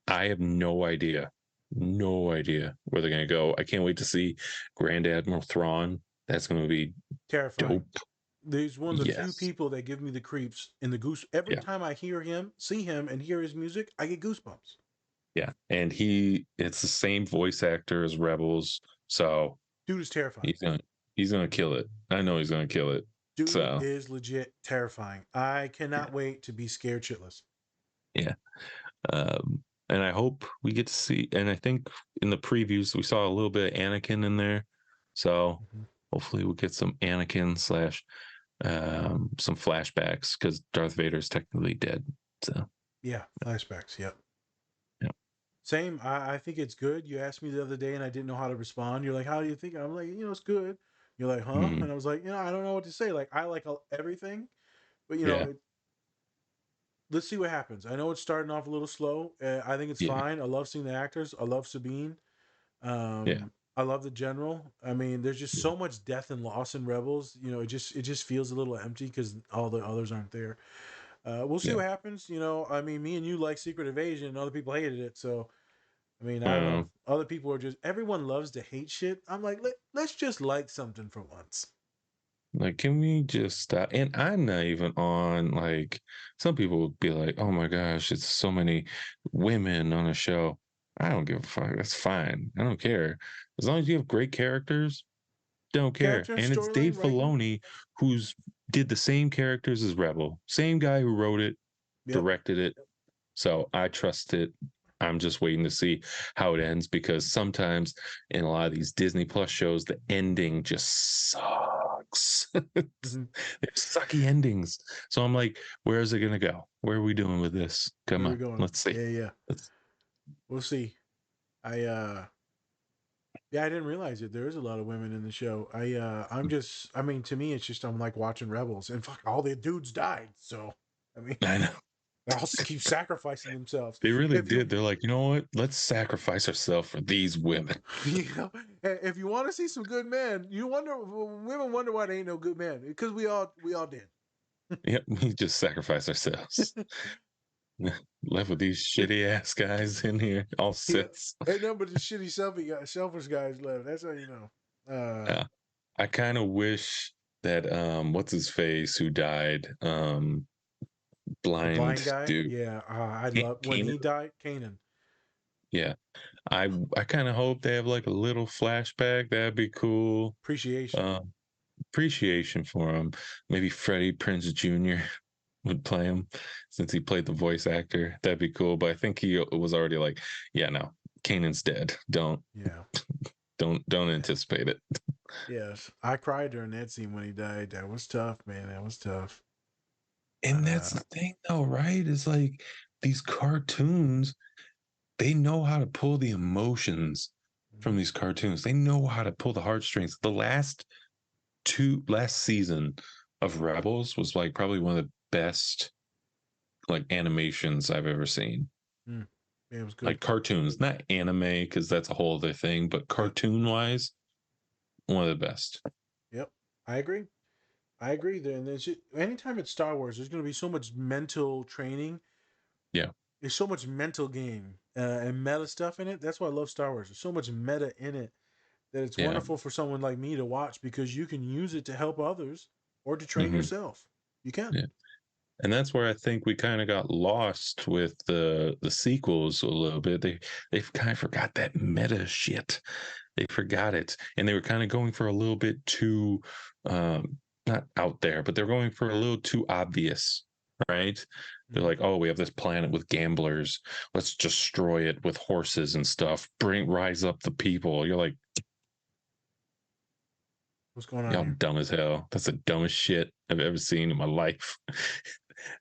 have no idea where they're going to go. I can't wait to see Grand Admiral Thrawn. That's going to be terrifying. Dope. There's one of the few people that give me the creeps and the goose. Every time I hear him, see him, and hear his music, I get goosebumps. Yeah, and it's the same voice actor as Rebels, so dude is terrifying. He's gonna kill it. I know he's gonna kill it. Dude is legit terrifying. I cannot wait to be scared shitless. Yeah. And I hope we get to see, and I think in the previews we saw a little bit of Anakin in there, so hopefully we'll get some Anakin / some flashbacks, because Darth Vader's technically dead. So yeah, flashbacks. Yep. Yeah. Same. I think it's good. You asked me the other day, and I didn't know how to respond. You're like, "How do you think?" I'm like, "It's good." You're like, "Huh?" Mm-hmm. And I was like, I don't know what to say. Like, I like everything, but let's see what happens. I know it's starting off a little slow. I think it's fine. I love seeing the actors. I love Sabine. I love the general. I mean, there's just so much death and loss in Rebels. It just feels a little empty because all the others aren't there. We'll see what happens. I mean, me and you like Secret Invasion, and other people hated it. So, I mean, I don't know. Other people are just, everyone loves to hate shit. I'm like, let's just like something for once. Like, can we just stop? And I'm not even on, like, some people would be like, oh my gosh, it's so many women on a show. I don't give a fuck. That's fine. I don't care. As long as you have great characters, don't care. And it's Dave Filoni who's did the same characters as Rebel. Same guy who wrote it, directed it. So I trust it. I'm just waiting to see how it ends, because sometimes in a lot of these Disney Plus shows, the ending just sucks. They're sucky endings. So I'm like, where is it going to go? Where are we doing with this? Come on, let's see. Yeah. We'll see. I didn't realize it. There is a lot of women in the show. To me, it's just, I'm like watching Rebels, and fuck, all the dudes died. So, I mean, I know. They all keep sacrificing themselves. They really did. They're like, you know what? Let's sacrifice ourselves for these women. If you want to see some good men, women wonder why there ain't no good men, because we all did. Yep, we just sacrifice ourselves. Left with these shitty ass guys in here, all sits. Ain't nothing but the shitty selfish guys left. That's how you know. I kind of wish that what's his face who died, blind guy, dude. Yeah, I love when he died, Kanan. Yeah, I kind of hope they have like a little flashback. That'd be cool. Appreciation for him. Maybe Freddie Prinze Jr. would play him, since he played the voice actor. That'd be cool. But I think he was already like, yeah, no, Kanan's dead. Don't anticipate it. Yes, I cried during that scene when he died. That was tough, man. That was tough. And that's the thing, though, right? It's like these cartoons, they know how to pull the emotions from these cartoons. They know how to pull the heartstrings. The last season of Rebels was like probably one of the best like animations I've ever seen. Yeah, it was good. Like cartoons, not anime, because that's a whole other thing, but cartoon wise, One of the best. Yep, I agree. I agree. Then there's anytime it's Star Wars, there's going to be so much mental training. Yeah. There's so much mental game and meta stuff in it. That's why I love Star Wars. There's so much meta in it that it's Yeah. wonderful for someone like me to watch because you can use it to help others or to train yourself. You can. Yeah. And that's where I think we kind of got lost with the sequels a little bit. They've kind of forgot that meta shit. They forgot it, and they were kind of going for a little bit too not out there, but they're going for a little too obvious, right? They're like, oh, we have this planet with gamblers. Let's destroy it with horses and stuff. Rise up the people. You're like, What's going on y'all here? dumb as hell. That's the dumbest shit I've ever seen in my life.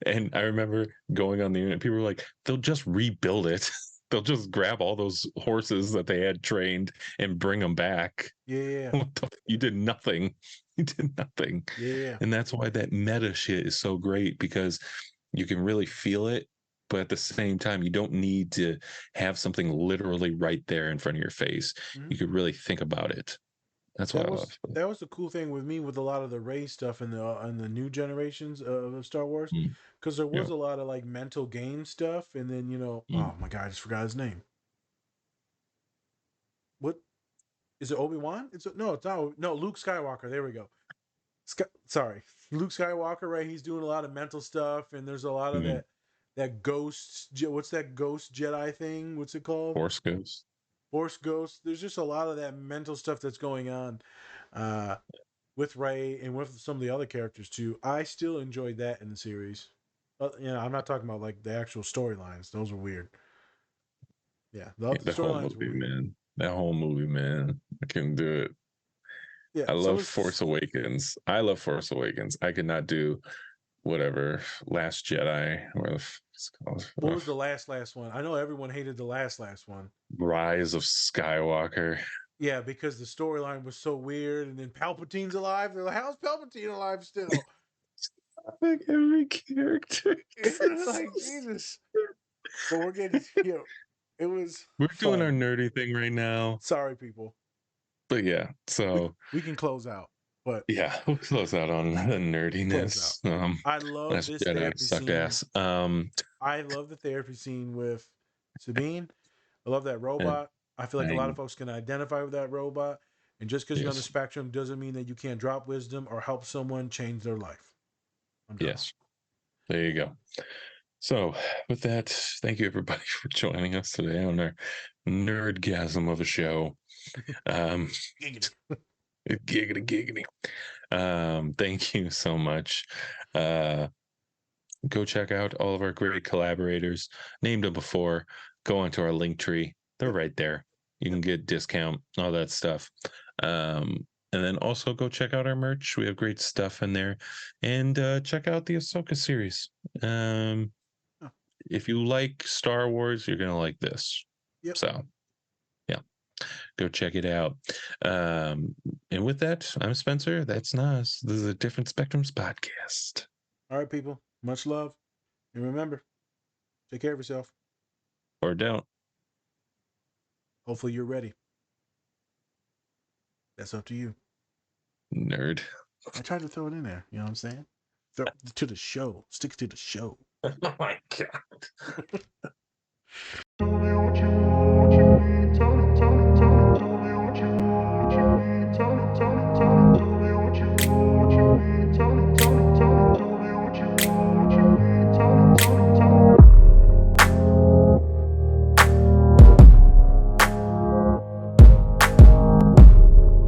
And I remember going on the internet, people were like, they'll just rebuild it. They'll just grab all those horses that they had trained and bring them back. Yeah. You did nothing. You did nothing. Yeah. And that's why that meta shit is so great, because you can really feel it, but at the same time, you don't need to have something literally right there in front of your face. Mhm. You could really think about it. That's what I love. That was the cool thing with me with a lot of the Rey stuff in the new generations of Star Wars, Mm. because there was Yeah. a lot of like mental game stuff, and then oh my god, I just forgot his name. What is it? Obi-Wan? It's not. No, Luke Skywalker. There we go. Sorry, Luke Skywalker. Right, he's doing a lot of mental stuff, and there's a lot of Mhm. that ghost. What's that ghost Jedi thing? What's it called? Force Ghost. Force Ghost. There's just a lot of that mental stuff that's going on with Rey and with some of the other characters too. I still enjoyed that in the series. I'm not talking about like the actual storylines; those were weird. Yeah, the The whole storylines were movie, weird. man. That whole movie, man. I couldn't do it. Yeah, I so love it's Force Awakens. I love Force Awakens. I could not do whatever Last Jedi or it's called. what was the last one? I know everyone hated the last one. Rise of Skywalker. Yeah, because the storyline was so weird, and then Palpatine's alive. They're like, "How's Palpatine alive still?" Like every character. It's like Jesus. But we're getting, it was We're doing our fun. nerdy thing right now. Sorry, people. But yeah, so We can close out, but yeah, we'll close out on the nerdiness. I love Last this Jedi therapy sucked scene. ass. I love the therapy scene with Sabine. I love that And robot. I feel like a lot of folks can identify with that robot. And just because you're on the yes, spectrum doesn't mean that you can't drop wisdom or help someone change their life. I'm done. yes, there you go. So, with that, thank you everybody for joining us today on our nerdgasm of a show. Giggity. Giggity, giggity. Thank you so much. Go check out all of our great collaborators. Named them before. Go onto our link tree. They're right there. You can get discount, all that stuff. And then also go check out our merch. We have great stuff in there. And check out the Ahsoka series. If you like Star Wars, you're going to like this. Yep. So, yeah, go check it out. And with that, I'm Spencer. That's Nas. This is a Different Spectrums podcast. All right, people. Much love. And remember, take care of yourself. Or don't. Hopefully, you're ready. That's up to you. Nerd. I tried to throw it in there. You know what I'm saying? To the show. Stick to the show. Oh my God.